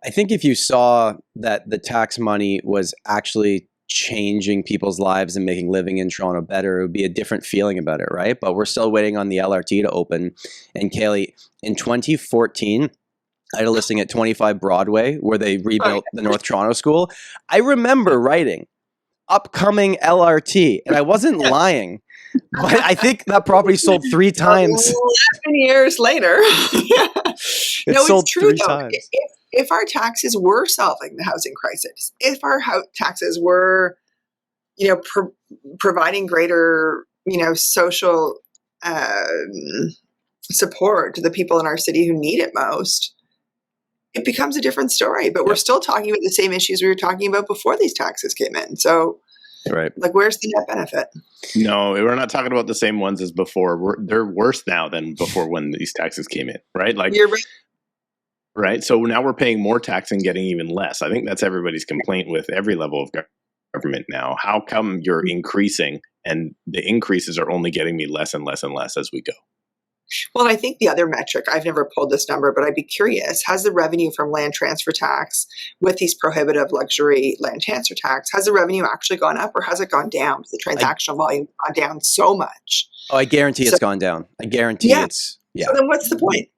I think if you saw that the tax money was actually changing people's lives and making living in Toronto better, it would be a different feeling about it, right? But we're still waiting on the LRT to open. And Cailey, in 2014, I had a listing at 25 Broadway where they rebuilt the North Toronto School. I remember writing upcoming LRT, and I wasn't lying. But I think that property sold 3 times. 11 years later. It sold it's true 3 though. times. If our taxes were solving the housing crisis, if our taxes were, you know, providing greater, you know, social support to the people in our city who need it most, it becomes a different story. But we're still talking about the same issues we were talking about before these taxes came in. So, right, like, where's the net benefit? No, we're not talking about the same ones as before. They're worse now than before when these taxes came in, right? Like, you're right. Right. So now we're paying more tax and getting even less. I think that's everybody's complaint with every level of government now. How come you're increasing and the increases are only getting me less and less and less as we go? Well, I think the other metric, I've never pulled this number, but I'd be curious, has the revenue from land transfer tax with these prohibitive luxury land transfer tax, has the revenue actually gone up or has it gone down? The transactional volume gone down so much. Oh, I guarantee it's gone down. I guarantee it's, So then what's the point?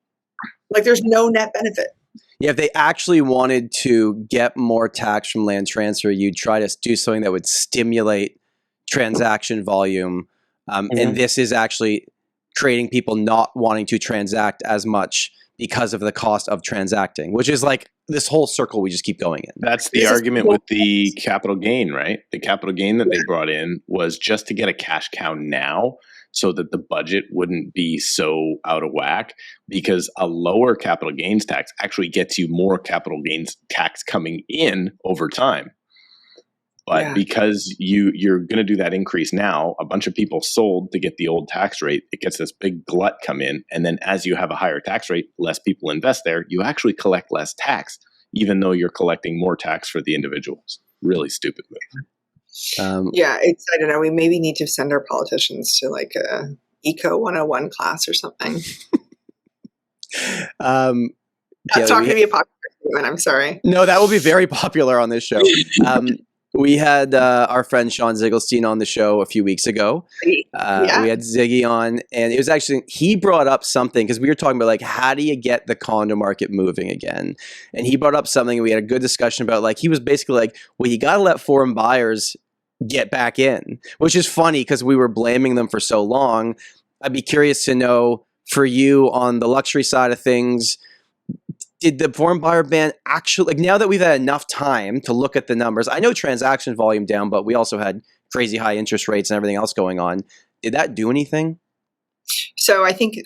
Like, there's no net benefit. Yeah, if they actually wanted to get more tax from land transfer, you'd try to do something that would stimulate transaction volume. And this is actually creating people not wanting to transact as much because of the cost of transacting, which is like this whole circle we just keep going in. That's the argument with the capital gain, right? The capital gain that they brought in was just to get a cash cow now so that the budget wouldn't be so out of whack, because a lower capital gains tax actually gets you more capital gains tax coming in over time. But because you're going to do that increase now, a bunch of people sold to get the old tax rate. It gets this big glut come in. And then as you have a higher tax rate, less people invest there. You actually collect less tax, even though you're collecting more tax for the individuals. Really stupid move. I don't know. We maybe need to send our politicians to like a Eco 101 class or something. That's not going to be a popular statement. I'm sorry. No, that will be very popular on this show. We had our friend Sean Ziegelstein on the show a few weeks ago. We had Ziggy on, and it was actually, he brought up something, because we were talking about like, how do you get the condo market moving again? And he brought up something, and we had a good discussion about, like, he was basically like, well, you got to let foreign buyers get back in, which is funny because we were blaming them for so long. I'd be curious to know, for you on the luxury side of things, did the foreign buyer ban actually, like, now that we've had enough time to look at the numbers, I know transaction volume down, but we also had crazy high interest rates and everything else going on. Did that do anything? So I think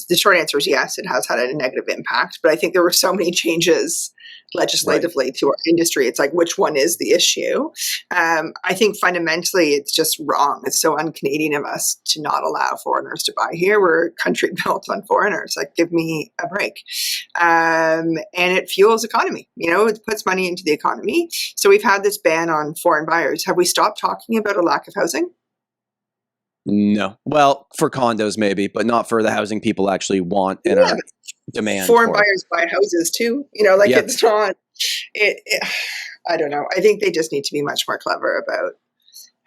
the short answer is yes, it has had a negative impact, but I think there were so many changes legislatively to our industry. It's like, which one is the issue? I think fundamentally it's just wrong. It's so un-Canadian of us to not allow foreigners to buy here. We're a country built on foreigners. Like, give me a break. And it fuels economy. You know, it puts money into the economy. So we've had this ban on foreign buyers. Have we stopped talking about a lack of housing? No. Well, for condos maybe, but not for the housing people actually want and are demand. Foreign buyers buy houses too. You know, like it's not. I don't know. I think they just need to be much more clever about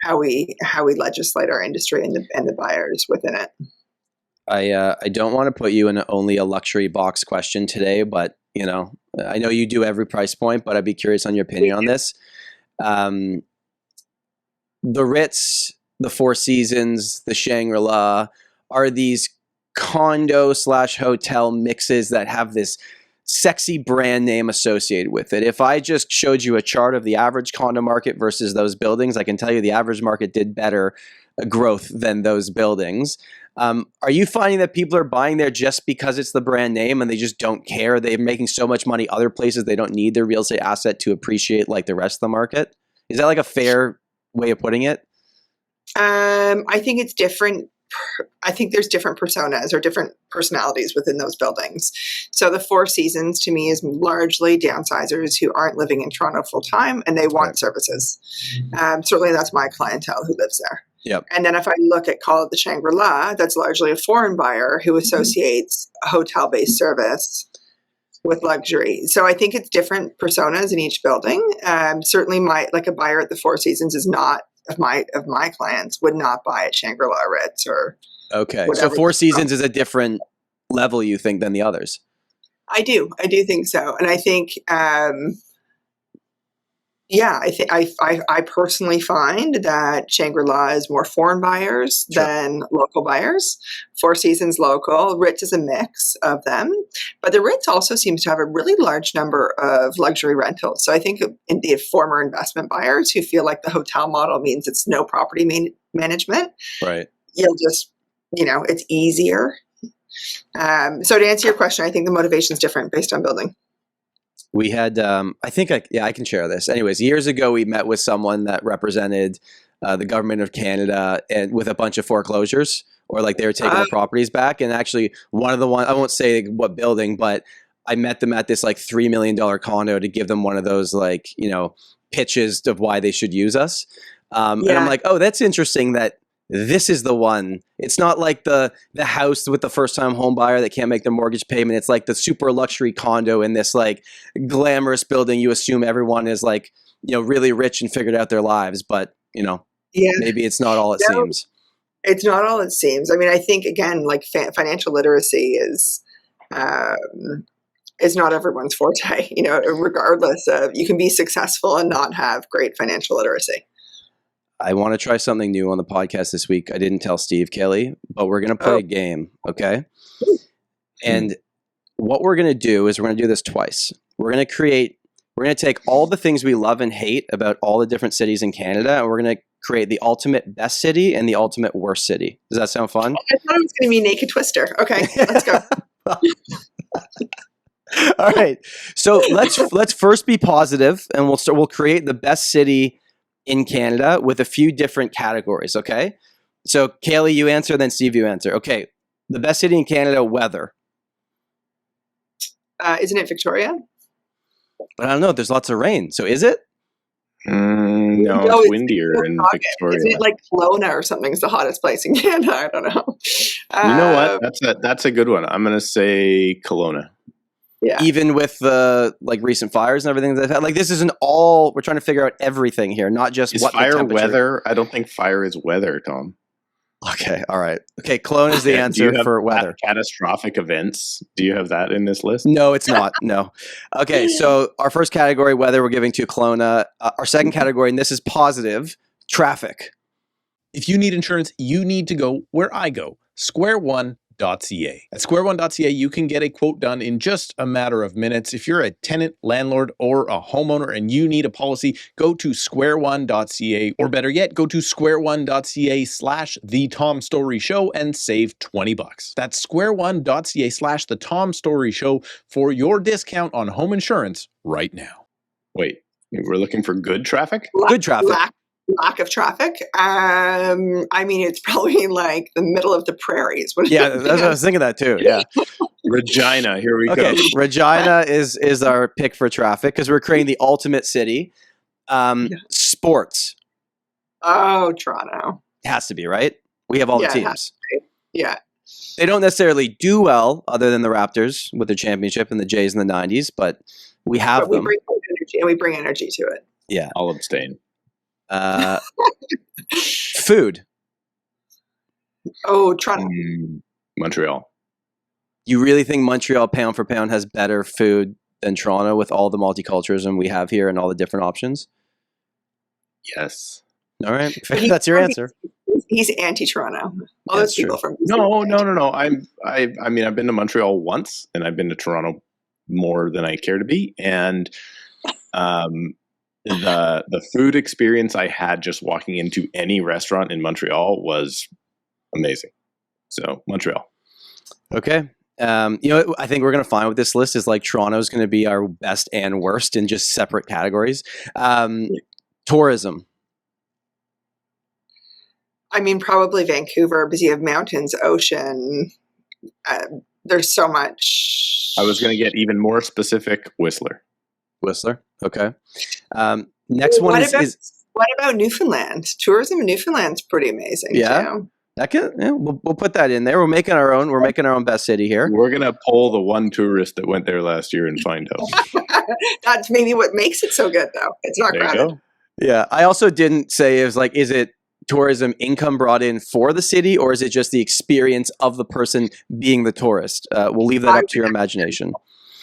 how we legislate our industry and the buyers within it. I don't want to put you in only a luxury box question today, but you know, I know you do every price point, but I'd be curious on your opinion on this. The Ritz, the Four Seasons, the Shangri-La are these condo/hotel mixes that have this sexy brand name associated with it. If I just showed you a chart of the average condo market versus those buildings, I can tell you the average market did better growth than those buildings. Are you finding that people are buying there just because it's the brand name and they just don't care? They're making so much money other places they don't need their real estate asset to appreciate like the rest of the market? Is that like a fair way of putting it? I think it's different. I think there's different personas or different personalities within those buildings. So the Four Seasons to me is largely downsizers who aren't living in Toronto full time and they want services. Certainly that's my clientele who lives there. Yep. And then if I look at, call it the Shangri-La, that's largely a foreign buyer who associates a hotel-based service with luxury. So I think it's different personas in each building. Certainly a buyer at the Four Seasons is not of my clients would not buy at Shangri-La Ritz or okay. So Four Seasons is a different level, you think, than the others? I do think so. And I think I personally find that Shangri-La is more foreign buyers than local buyers. Four Seasons local, Ritz is a mix of them, but the Ritz also seems to have a really large number of luxury rentals. So I think in the former investment buyers who feel like the hotel model means it's no property management. Right. You'll just, it's easier. So to answer your question, I think the motivation is different based on building. We had, I can share this. Anyways, years ago, we met with someone that represented the government of Canada and with a bunch of foreclosures, or like they were taking the properties back. And actually I won't say what building, but I met them at this like $3 million condo to give them one of those like, pitches of why they should use us. And I'm like, oh, that's interesting that this is the one. It's not like the house with the first time home buyer that can't make their mortgage payment. It's like the super luxury condo in this like glamorous building. You assume everyone is like, really rich and figured out their lives, but maybe it's not all it seems. It's not all it seems. I mean, I think again, like financial literacy is not everyone's forte, regardless of, you can be successful and not have great financial literacy. I want to try something new on the podcast this week. I didn't tell Steve, Cailey, but we're going to play a game, okay? And what we're going to do is we're going to do this twice. We're going to take all the things we love and hate about all the different cities in Canada, and we're going to create the ultimate best city and the ultimate worst city. Does that sound fun? I thought it was going to be Naked Twister. Okay, let's go. All right. So let's first be positive, and we'll create the best city in Canada with a few different categories, okay? So Cailey, you answer, then Steve, you answer. Okay, the best city in Canada, weather. Isn't it Victoria? But I don't know, there's lots of rain. So is it? No, it's windier in Victoria. Isn't it like Kelowna or something is the hottest place in Canada? I don't know. You know what? That's a good one. I'm going to say Kelowna. Yeah. Even with the like recent fires and everything that they've had, like this isn't all. We're trying to figure out everything here, not just is what fire the temperature. Weather. I don't think fire is weather, Tom. Okay, all right. Okay, Kelowna is the answer for weather. Catastrophic events. Do you have that in this list? No, it's not. No. Okay, so our first category, weather, we're giving to Kelowna. Our second category, and this is positive, traffic. If you need insurance, you need to go where I go, squareone.ca. At squareone.ca, you can get a quote done in just a matter of minutes. If you're a tenant, landlord, or a homeowner and you need a policy, go to squareone.ca, or better yet, go to squareone.ca/The Tom Storey Show and save $20. That's squareone.ca/The Tom Storey Show for your discount on home insurance right now. Wait, we're looking for good traffic? Good traffic. Lack of traffic. I mean, it's probably in like the middle of the prairies. Yeah, that's what I was thinking that too. Yeah. Regina, here we go. Okay, Regina is our pick for traffic because we're creating the ultimate city. Sports. Oh, Toronto. It has to be, right? We have all the teams. Yeah. They don't necessarily do well other than the Raptors with their championship and the Jays in the 90s, but we have them. We bring energy to it. Yeah. I'll abstain. Food. Oh, Toronto. Montreal. You really think Montreal pound for pound has better food than Toronto with all the multiculturalism we have here and all the different options? Yes. All right. That's your answer. He's anti-Toronto. All those people from No. I mean, I've been to Montreal once, and I've been to Toronto more than I care to be, and The food experience I had just walking into any restaurant in Montreal was amazing. So Montreal. Okay. I think we're going to find with this list is like Toronto's going to be our best and worst in just separate categories. Tourism. I mean, probably Vancouver because you have mountains, ocean. There's so much. I was going to get even more specific. Whistler. Okay. Next one what about Newfoundland? Tourism in Newfoundland's pretty amazing. Yeah. Too. We'll put that in there. We're making our own best city here. We're going to pull the one tourist that went there last year and find out. That's maybe what makes it so good, though. It's not crowded. Yeah. I also didn't say is it tourism income brought in for the city, or is it just the experience of the person being the tourist? We'll leave that up to your imagination.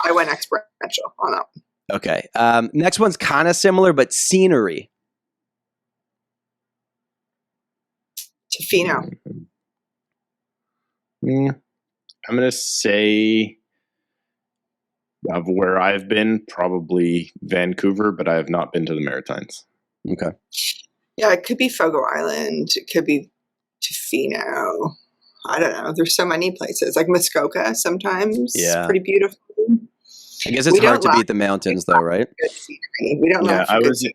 I went experiential on that one. Okay. Next one's kind of similar, but scenery. Tofino. I'm going to say of where I've been, probably Vancouver, but I have not been to the Maritimes. Okay. Yeah, it could be Fogo Island. It could be Tofino. I don't know. There's so many places. Like Muskoka sometimes. Yeah. Pretty beautiful. I guess it's hard to beat the mountains, though, right? We don't know. I was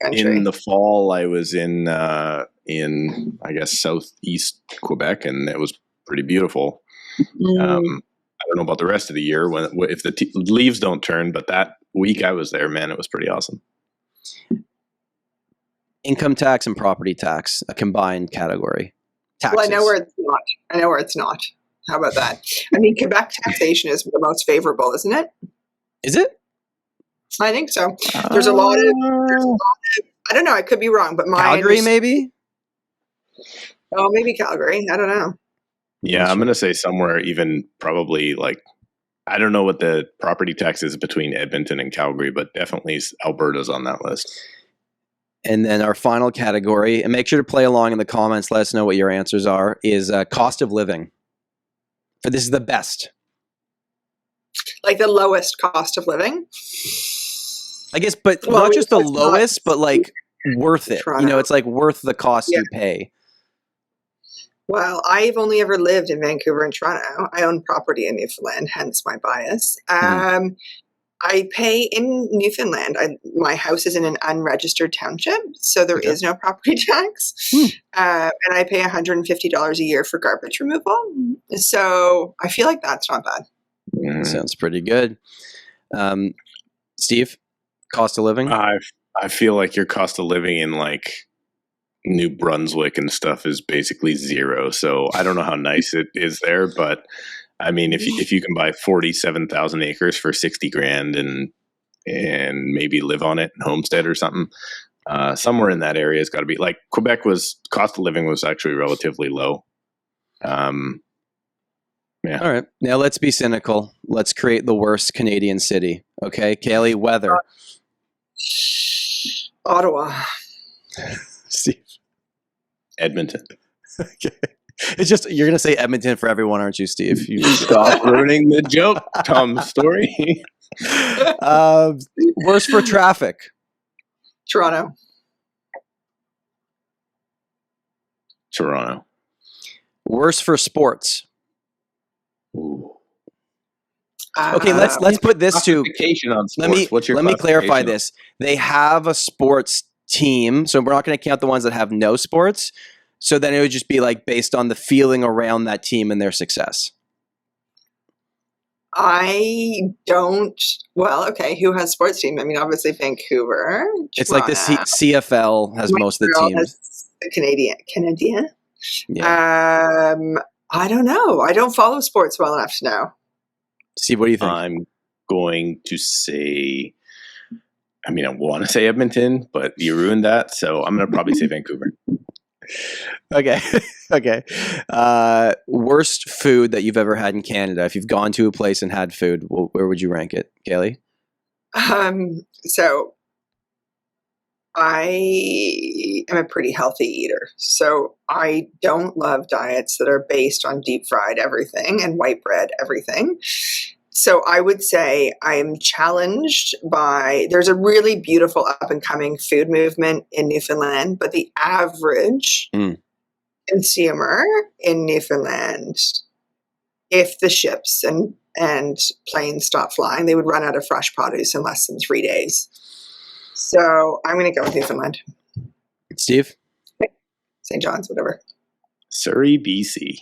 in the fall. I was in I guess southeast Quebec, and it was pretty beautiful. I don't know about the rest of the year if the leaves don't turn, but that week I was there, man, it was pretty awesome. Income tax and property tax, a combined category. Taxes. Well, I know where it's not. How about that? I mean, Quebec taxation is the most favorable, isn't it? Is it? I think so. There's a lot of. I don't know. I could be wrong, but Calgary maybe. Oh, maybe Calgary. I don't know. Yeah, I'm going to say somewhere even probably like, I don't know what the property tax is between Edmonton and Calgary, but definitely Alberta's on that list. And then our final category, and make sure to play along in the comments, let us know what your answers are, is cost of living. For this is the best. Like the lowest cost of living? I guess, but not just the lowest, but like worth it. Toronto. It's like worth the cost you pay. Well, I've only ever lived in Vancouver and Toronto. I own property in Newfoundland, hence my bias. I pay in Newfoundland. My house is in an unregistered township, so there is no property tax. And I pay $150 a year for garbage removal. So I feel like that's not bad. Sounds pretty good. Steve, cost of living? I feel like your cost of living in like New Brunswick and stuff is basically zero. So I don't know how nice it is there, but I mean, if you can buy 47,000 acres for 60 grand and maybe live on it and homestead or something, somewhere in that area has got to be like Quebec cost of living was actually relatively low. Yeah. All right. Now let's be cynical. Let's create the worst Canadian city. Okay. Cailey, weather. Ottawa. Steve. Edmonton. Okay. It's just, you're going to say Edmonton for everyone, aren't you, Steve? You stop ruining the joke, Tom Storey. Worse for traffic. Toronto. Worse for sports. Ooh. Okay, let's put this to. On sports. Let me clarify this. They have a sports team, so we're not going to count the ones that have no sports. So then it would just be like based on the feeling around that team and their success. I don't. Well, okay. Who has sports team? I mean, obviously Vancouver. It's like the CFL has most of the teams. Canadian. Yeah. I don't know. I don't follow sports well enough to know. Steve, what do you think? I'm going to say. I mean, I want to say Edmonton, but you ruined that, so I'm going to probably say Vancouver. Okay. Okay. Worst food that you've ever had in Canada. If you've gone to a place and had food, where would you rank it, Cailey? So I am a pretty healthy eater. So I don't love diets that are based on deep fried everything and white bread everything. So I would say I'm challenged by, there's a really beautiful up and coming food movement in Newfoundland, but the average consumer in Newfoundland, if the ships and planes stop flying, they would run out of fresh produce in less than 3 days. So I'm going to go with Newfoundland. Steve? St. John's, whatever. Surrey, BC.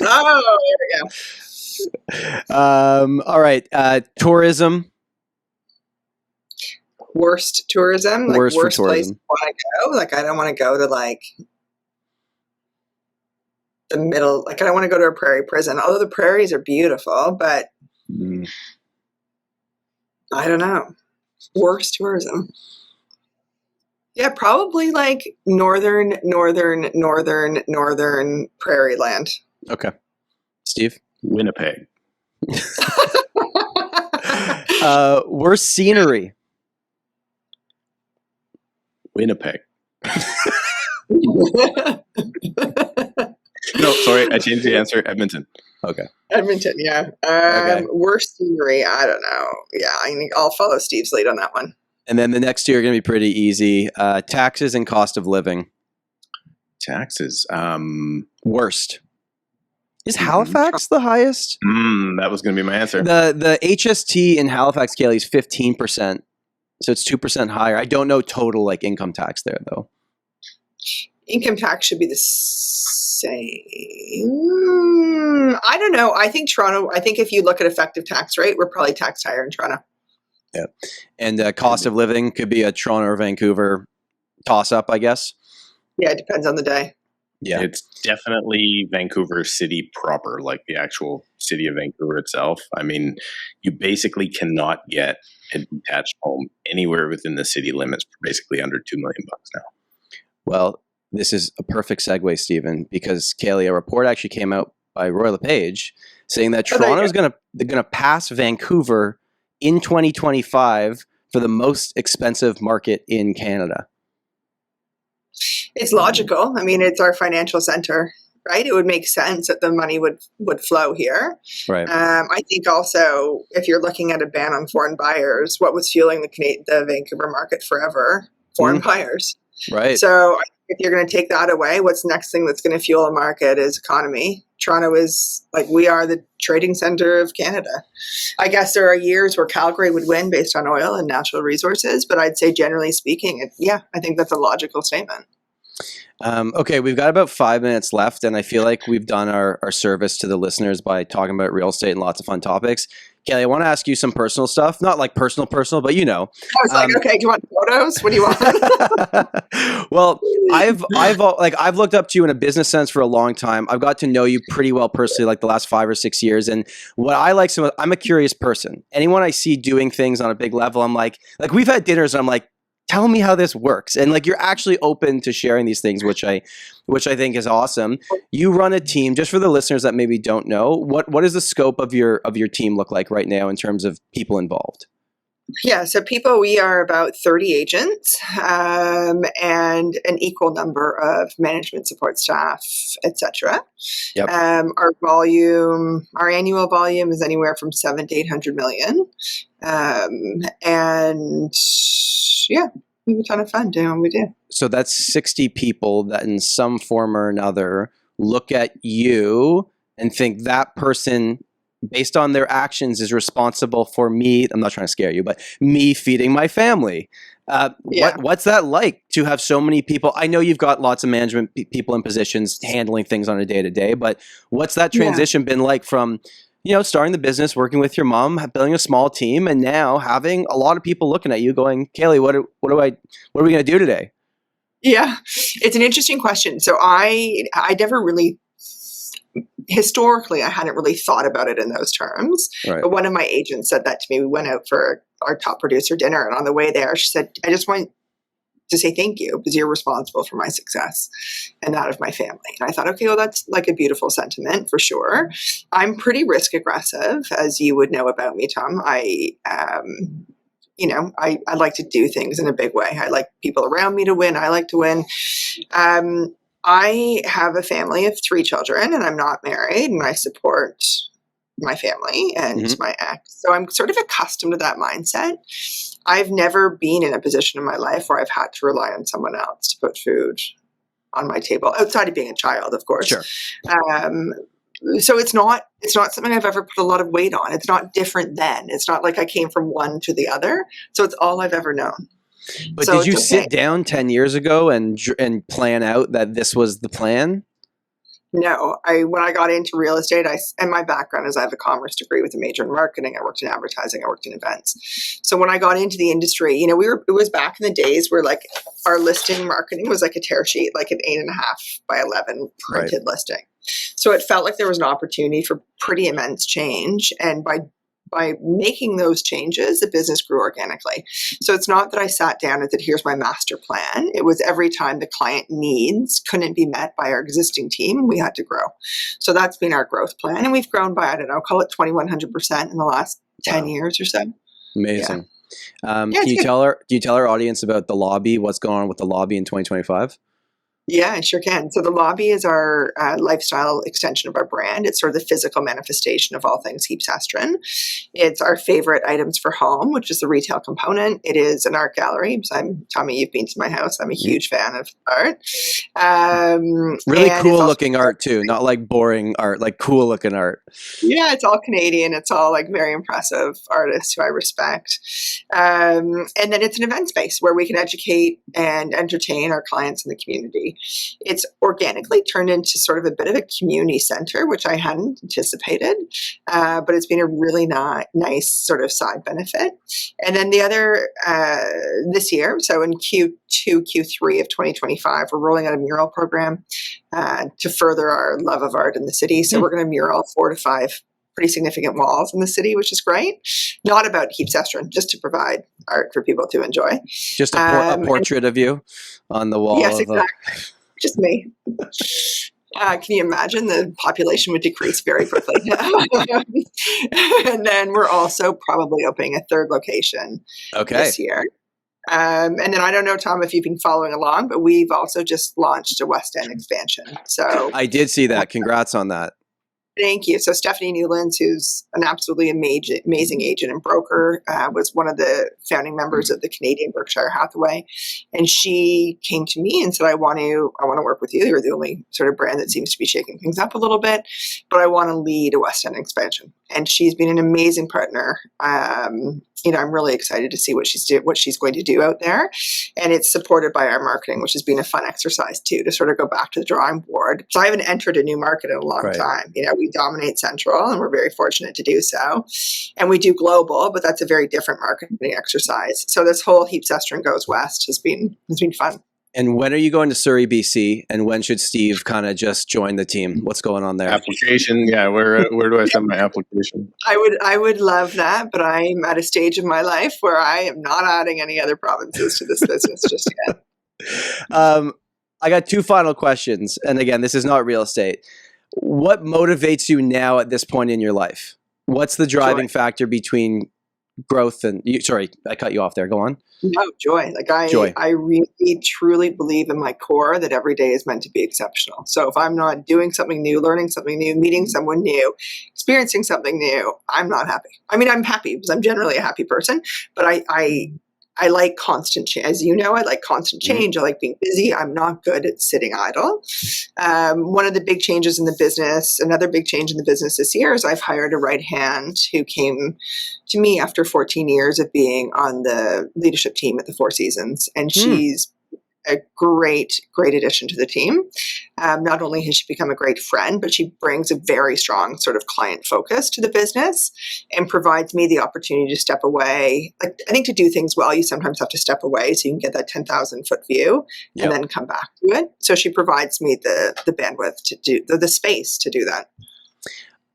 Oh, there we go. All right. Tourism. Worst tourism? Like Worst for worst place tourism. I want to go? Like, I don't want to go to like the middle. Like, I don't want to go to a prairie prison. Although the prairies are beautiful, but I don't know. Worst tourism. Yeah, probably like northern prairie land. Okay. Steve? Winnipeg. Worst scenery. Winnipeg. No, sorry, I changed the answer. Edmonton. Okay. Edmonton, yeah. Okay. Worst scenery, I don't know. Yeah, I'll follow Steve's lead on that one. And then the next two are going to be pretty easy. Taxes and cost of living. Taxes. Worst. Is Halifax the highest? That was going to be my answer. The HST in Halifax, Cailey, is 15%. So it's 2% higher. I don't know total like income tax there though. Income tax should be the same. I don't know. I think Toronto, if you look at effective tax rate, we're probably taxed higher in Toronto. Yeah. And cost of living could be a Toronto or Vancouver toss up, I guess. Yeah, it depends on the day. Yeah. It's definitely Vancouver city proper, like the actual city of Vancouver itself. I mean, you basically cannot get a detached home anywhere within the city limits for basically under $2 million now. Well, this is a perfect segue, Stephen, because Cailey, a report actually came out by Roy LePage saying that Toronto is going to pass Vancouver in 2025 for the most expensive market in Canada. It's logical. I mean, it's our financial center, right? It would make sense that the money would flow here. Right. I think also, if you're looking at a ban on foreign buyers, what was fueling the Vancouver market forever? Foreign buyers. Right. So if you're going to take that away, what's the next thing that's going to fuel a market is economy. Toronto is like, we are the trading center of Canada. I guess there are years where Calgary would win based on oil and natural resources, but I'd say generally speaking, I think that's a logical statement. Okay, we've got about 5 minutes left, and I feel like we've done our service to the listeners by talking about real estate and lots of fun topics. Cailey, I want to ask you some personal stuff, not like personal, but you know. I was like, okay, do you want photos? What do you want? Well, I've looked up to you in a business sense for a long time. I've got to know you pretty well personally, like the last 5 or 6 years. And what I like, I'm a curious person. Anyone I see doing things on a big level, I'm like we've had dinners, and I'm like, tell me how this works. And like, you're actually open to sharing these things, which I think is awesome. You run a team, just for the listeners that maybe don't know, what does the scope of your team look like right now in terms of people involved? Yeah, so we are about 30 agents and an equal number of management support staff, etc. Yep. Our annual volume is anywhere from 700 to 800 million. And yeah, we have a ton of fun doing what we do. So that's 60 people that in some form or another look at you and think that person, based on their actions, is responsible for me. I'm not trying to scare you, but me feeding my family. What's that like to have so many people? I know you've got lots of management people in positions handling things on a day-to-day, but what's that transition been like from, starting the business, working with your mom, building a small team, and now having a lot of people looking at you going, Cailey, what are we going to do today? Yeah, it's an interesting question. So I never really, historically, I hadn't really thought about it in those terms. Right. But one of my agents said that to me. We went out for our top producer dinner, and on the way there, she said, I just want to say thank you because you're responsible for my success and that of my family. And I thought, okay, well, that's like a beautiful sentiment for sure. I'm pretty risk aggressive, as you would know about me, Tom. I like to do things in a big way. I like people around me to win. I like to win. I have a family of 3 children, and I'm not married, and I support my family and my ex. So I'm sort of accustomed to that mindset. I've never been in a position in my life where I've had to rely on someone else to put food on my table, outside of being a child, of course. Sure. So it's not something I've ever put a lot of weight on. It's not different then. It's not like I came from one to the other. So it's all I've ever known. But so did you sit down 10 years ago and plan out that this was the plan? No, when I got into real estate, and my background is I have a commerce degree with a major in marketing. I worked in advertising. I worked in events. So when I got into the industry, it was back in the days where like our listing marketing was like a tear sheet, like an 8.5 by 11 printed listing. So it felt like there was an opportunity for pretty immense change. And by making those changes, the business grew organically. So it's not that I sat down and said, here's my master plan. It was every time the client needs couldn't be met by our existing team, we had to grow. So that's been our growth plan. And we've grown by, I don't know, call it 2,100% in the last 10 years or so. Amazing. Yeah. Can you tell our audience about the lobby, what's going on with the lobby in 2025? Yeah, I sure can. So the lobby is our lifestyle extension of our brand. It's sort of the physical manifestation of all things Heaps. It's our favorite items for home, which is the retail component. It is an art gallery. Because Tommy, you've been to my house. I'm a huge fan of art. Really cool looking art too, not like boring art, like cool looking art. Yeah, it's all Canadian. It's all like very impressive artists who I respect. And then it's an event space where we can educate and entertain our clients in the community. It's organically turned into sort of a bit of a community center, which I hadn't anticipated, but it's been a really nice sort of side benefit. And then the other, this year, so in Q2, Q3 of 2025, we're rolling out a mural program to further our love of art in the city. So we're going to mural 4 to 5 pretty significant walls in the city, which is great. Not about Heaps, just to provide art for people to enjoy. Just a portrait of you on the wall. Yes, exactly. Just me. Can you imagine? The population would decrease very quickly. And then we're also probably opening a third location this year. And then I don't know, Tom, if you've been following along, but we've also just launched a West End expansion. So I did see that. Congrats on that. Thank you. So Stephanie Newlands, who's an absolutely amazing agent and broker, was one of the founding members of the Canadian Berkshire Hathaway, and she came to me and said, "I want to work with you. You're the only sort of brand that seems to be shaking things up a little bit, but I want to lead a West End expansion." And she's been an amazing partner. I'm really excited to see what she's going to do out there, and it's supported by our marketing, which has been a fun exercise too, to sort of go back to the drawing board. So I haven't entered a new market in a long time. We dominate Central, and we're very fortunate to do so, and we do global, but that's a very different marketing exercise. So this whole Heaps Goes West has been fun. And when are you going to Surrey, BC? And when should Steve kind of just join the team? What's going on there? Application. Yeah. Where do I send my application? I would love that, but I'm at a stage of my life where I am not adding any other provinces to this business just yet. I got 2 final questions. And again, this is not real estate. What motivates you now at this point in your life? What's the driving factor between growth and sorry, I cut you off there. Go on. No, joy. I really truly believe in my core that every day is meant to be exceptional. So if I'm not doing something new, learning something new, meeting someone new, experiencing something new, I'm not happy. I mean, I'm happy because I'm generally a happy person, but I like constant change. As you know, I like constant change. I like being busy. I'm not good at sitting idle. One of the big changes in the business, another big change in the business this year is I've hired a right hand who came to me after 14 years of being on the leadership team at the Four Seasons. And she's a great addition to the team. Not only has she become a great friend, but she brings a very strong sort of client focus to the business and provides me the opportunity to step away. Like, I think to do things well, you sometimes have to step away so you can get that 10,000 foot view and then come back to it. So she provides me the bandwidth to do the space to do that.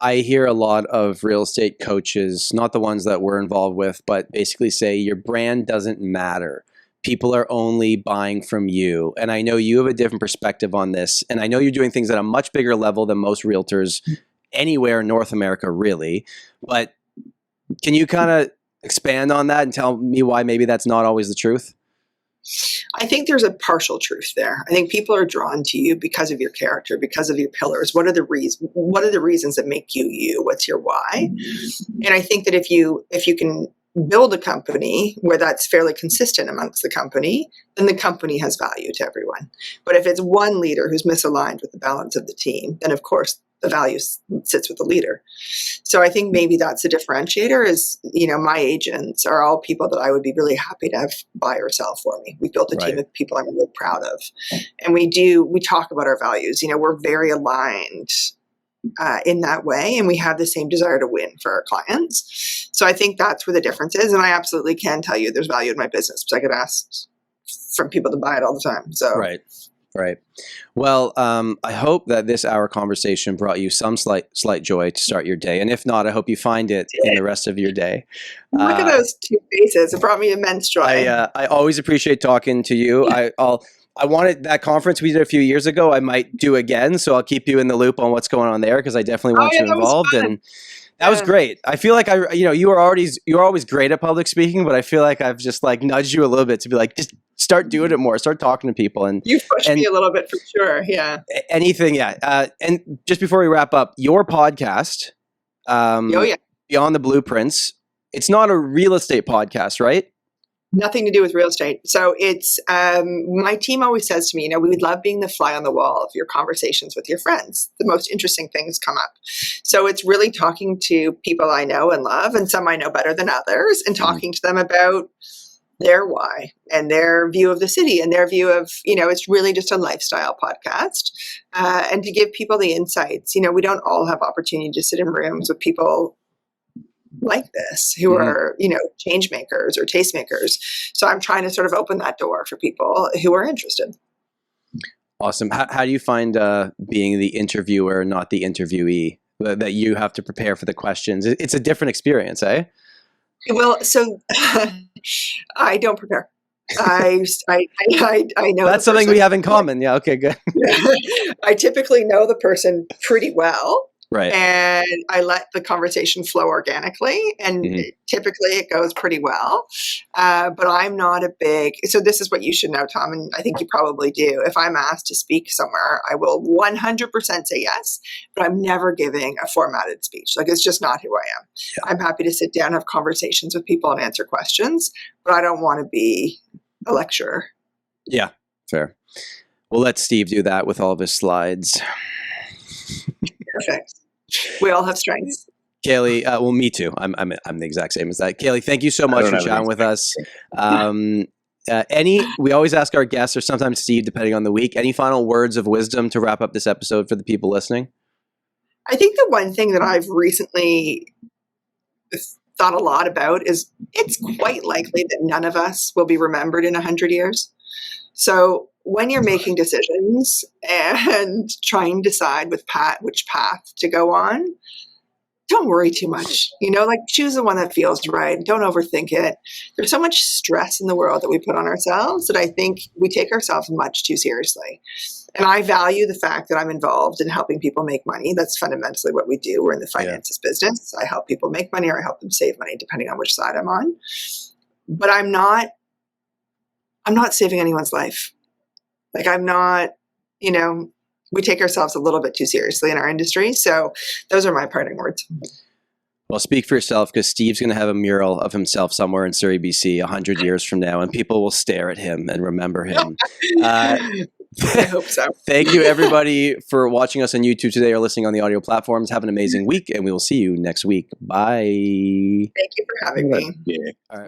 I hear a lot of real estate coaches, not the ones that we're involved with, but basically say your brand doesn't matter. People are only buying from you. And I know you have a different perspective on this. And I know you're doing things at a much bigger level than most realtors anywhere in North America, really. But can you kind of expand on that and tell me why maybe that's not always the truth? I think there's a partial truth there. I think people are drawn to you because of your character, because of your pillars. What are the reasons that make you you? What's your why? And I think that if you can build a company where that's fairly consistent amongst the company, then the company has value to everyone. But if it's one leader who's misaligned with the balance of the team, then of course the value sits with the leader. So I think maybe that's a differentiator is, my agents are all people that I would be really happy to have buy or sell for me. We built a team of people I'm really proud of. And we talk about our values. We're very aligned in that way, and we have the same desire to win for our clients. So I think that's where the difference is. And I absolutely can tell you there's value in my business because I get asked from people to buy it all the time. So Right. Well, I hope that this hour conversation brought you some slight joy to start your day. And if not, I hope you find it in the rest of your day. Look at those two faces. It brought me immense joy. I always appreciate talking to you. I wanted that conference we did a few years ago. I might do again. So I'll keep you in the loop on what's going on there because I definitely want you involved. And that was great. I feel like you were always great at public speaking, but I feel like I've just nudged you a little bit to be like, just start doing it more, start talking to people. And you pushed me a little bit for sure. Yeah. Anything. Yeah. And just before we wrap up, your podcast, Beyond the Blueprints, it's not a real estate podcast, right? Nothing to do with real estate. So it's, my team always says to me, we would love being the fly on the wall of your conversations with your friends. The most interesting things come up. So it's really talking to people I know and love, and some I know better than others, and talking to them about their why and their view of the city and their view of, it's really just a lifestyle podcast. And to give people the insights, we don't all have opportunity to sit in rooms with people like this who are, change makers or tastemakers. So I'm trying to sort of open that door for people who are interested. Awesome. How do you find being the interviewer, not the interviewee, that you have to prepare for the questions? It's a different experience, eh? Well, so I don't prepare. I know that's something we have in common. Yeah. Okay, good. I typically know the person pretty well. Right. And I let the conversation flow organically, and typically it goes pretty well. But I'm not so this is what you should know, Tom, and I think you probably do. If I'm asked to speak somewhere, I will 100% say yes, but I'm never giving a formatted speech. It's just not who I am. Yeah. I'm happy to sit down, have conversations with people and answer questions, but I don't want to be a lecturer. Yeah, fair. We'll let Steve do that with all of his slides. Perfect. We all have strengths. Cailey, well, me too. I'm the exact same as that. Cailey, thank you so much for chatting with us. We always ask our guests, or sometimes Steve, depending on the week, any final words of wisdom to wrap up this episode for the people listening? I think the one thing that I've recently thought a lot about is it's quite likely that none of us will be remembered in 100 years. So when you're making decisions and trying to decide which path to go on, don't worry too much. Choose the one that feels right. Don't overthink it. There's so much stress in the world that we put on ourselves that I think we take ourselves much too seriously. And I value the fact that I'm involved in helping people make money. That's fundamentally what we do. We're in the finances business. I help people make money, or I help them save money, depending on which side I'm on. But I'm not saving anyone's life. I'm not, we take ourselves a little bit too seriously in our industry. So those are my parting words. Well, speak for yourself, because Steve's going to have a mural of himself somewhere in Surrey, BC 100 years from now, and people will stare at him and remember him. I hope so. Thank you, everybody, for watching us on YouTube today or listening on the audio platforms. Have an amazing week, and we will see you next week. Bye. Thank you for having me. Yeah. All right.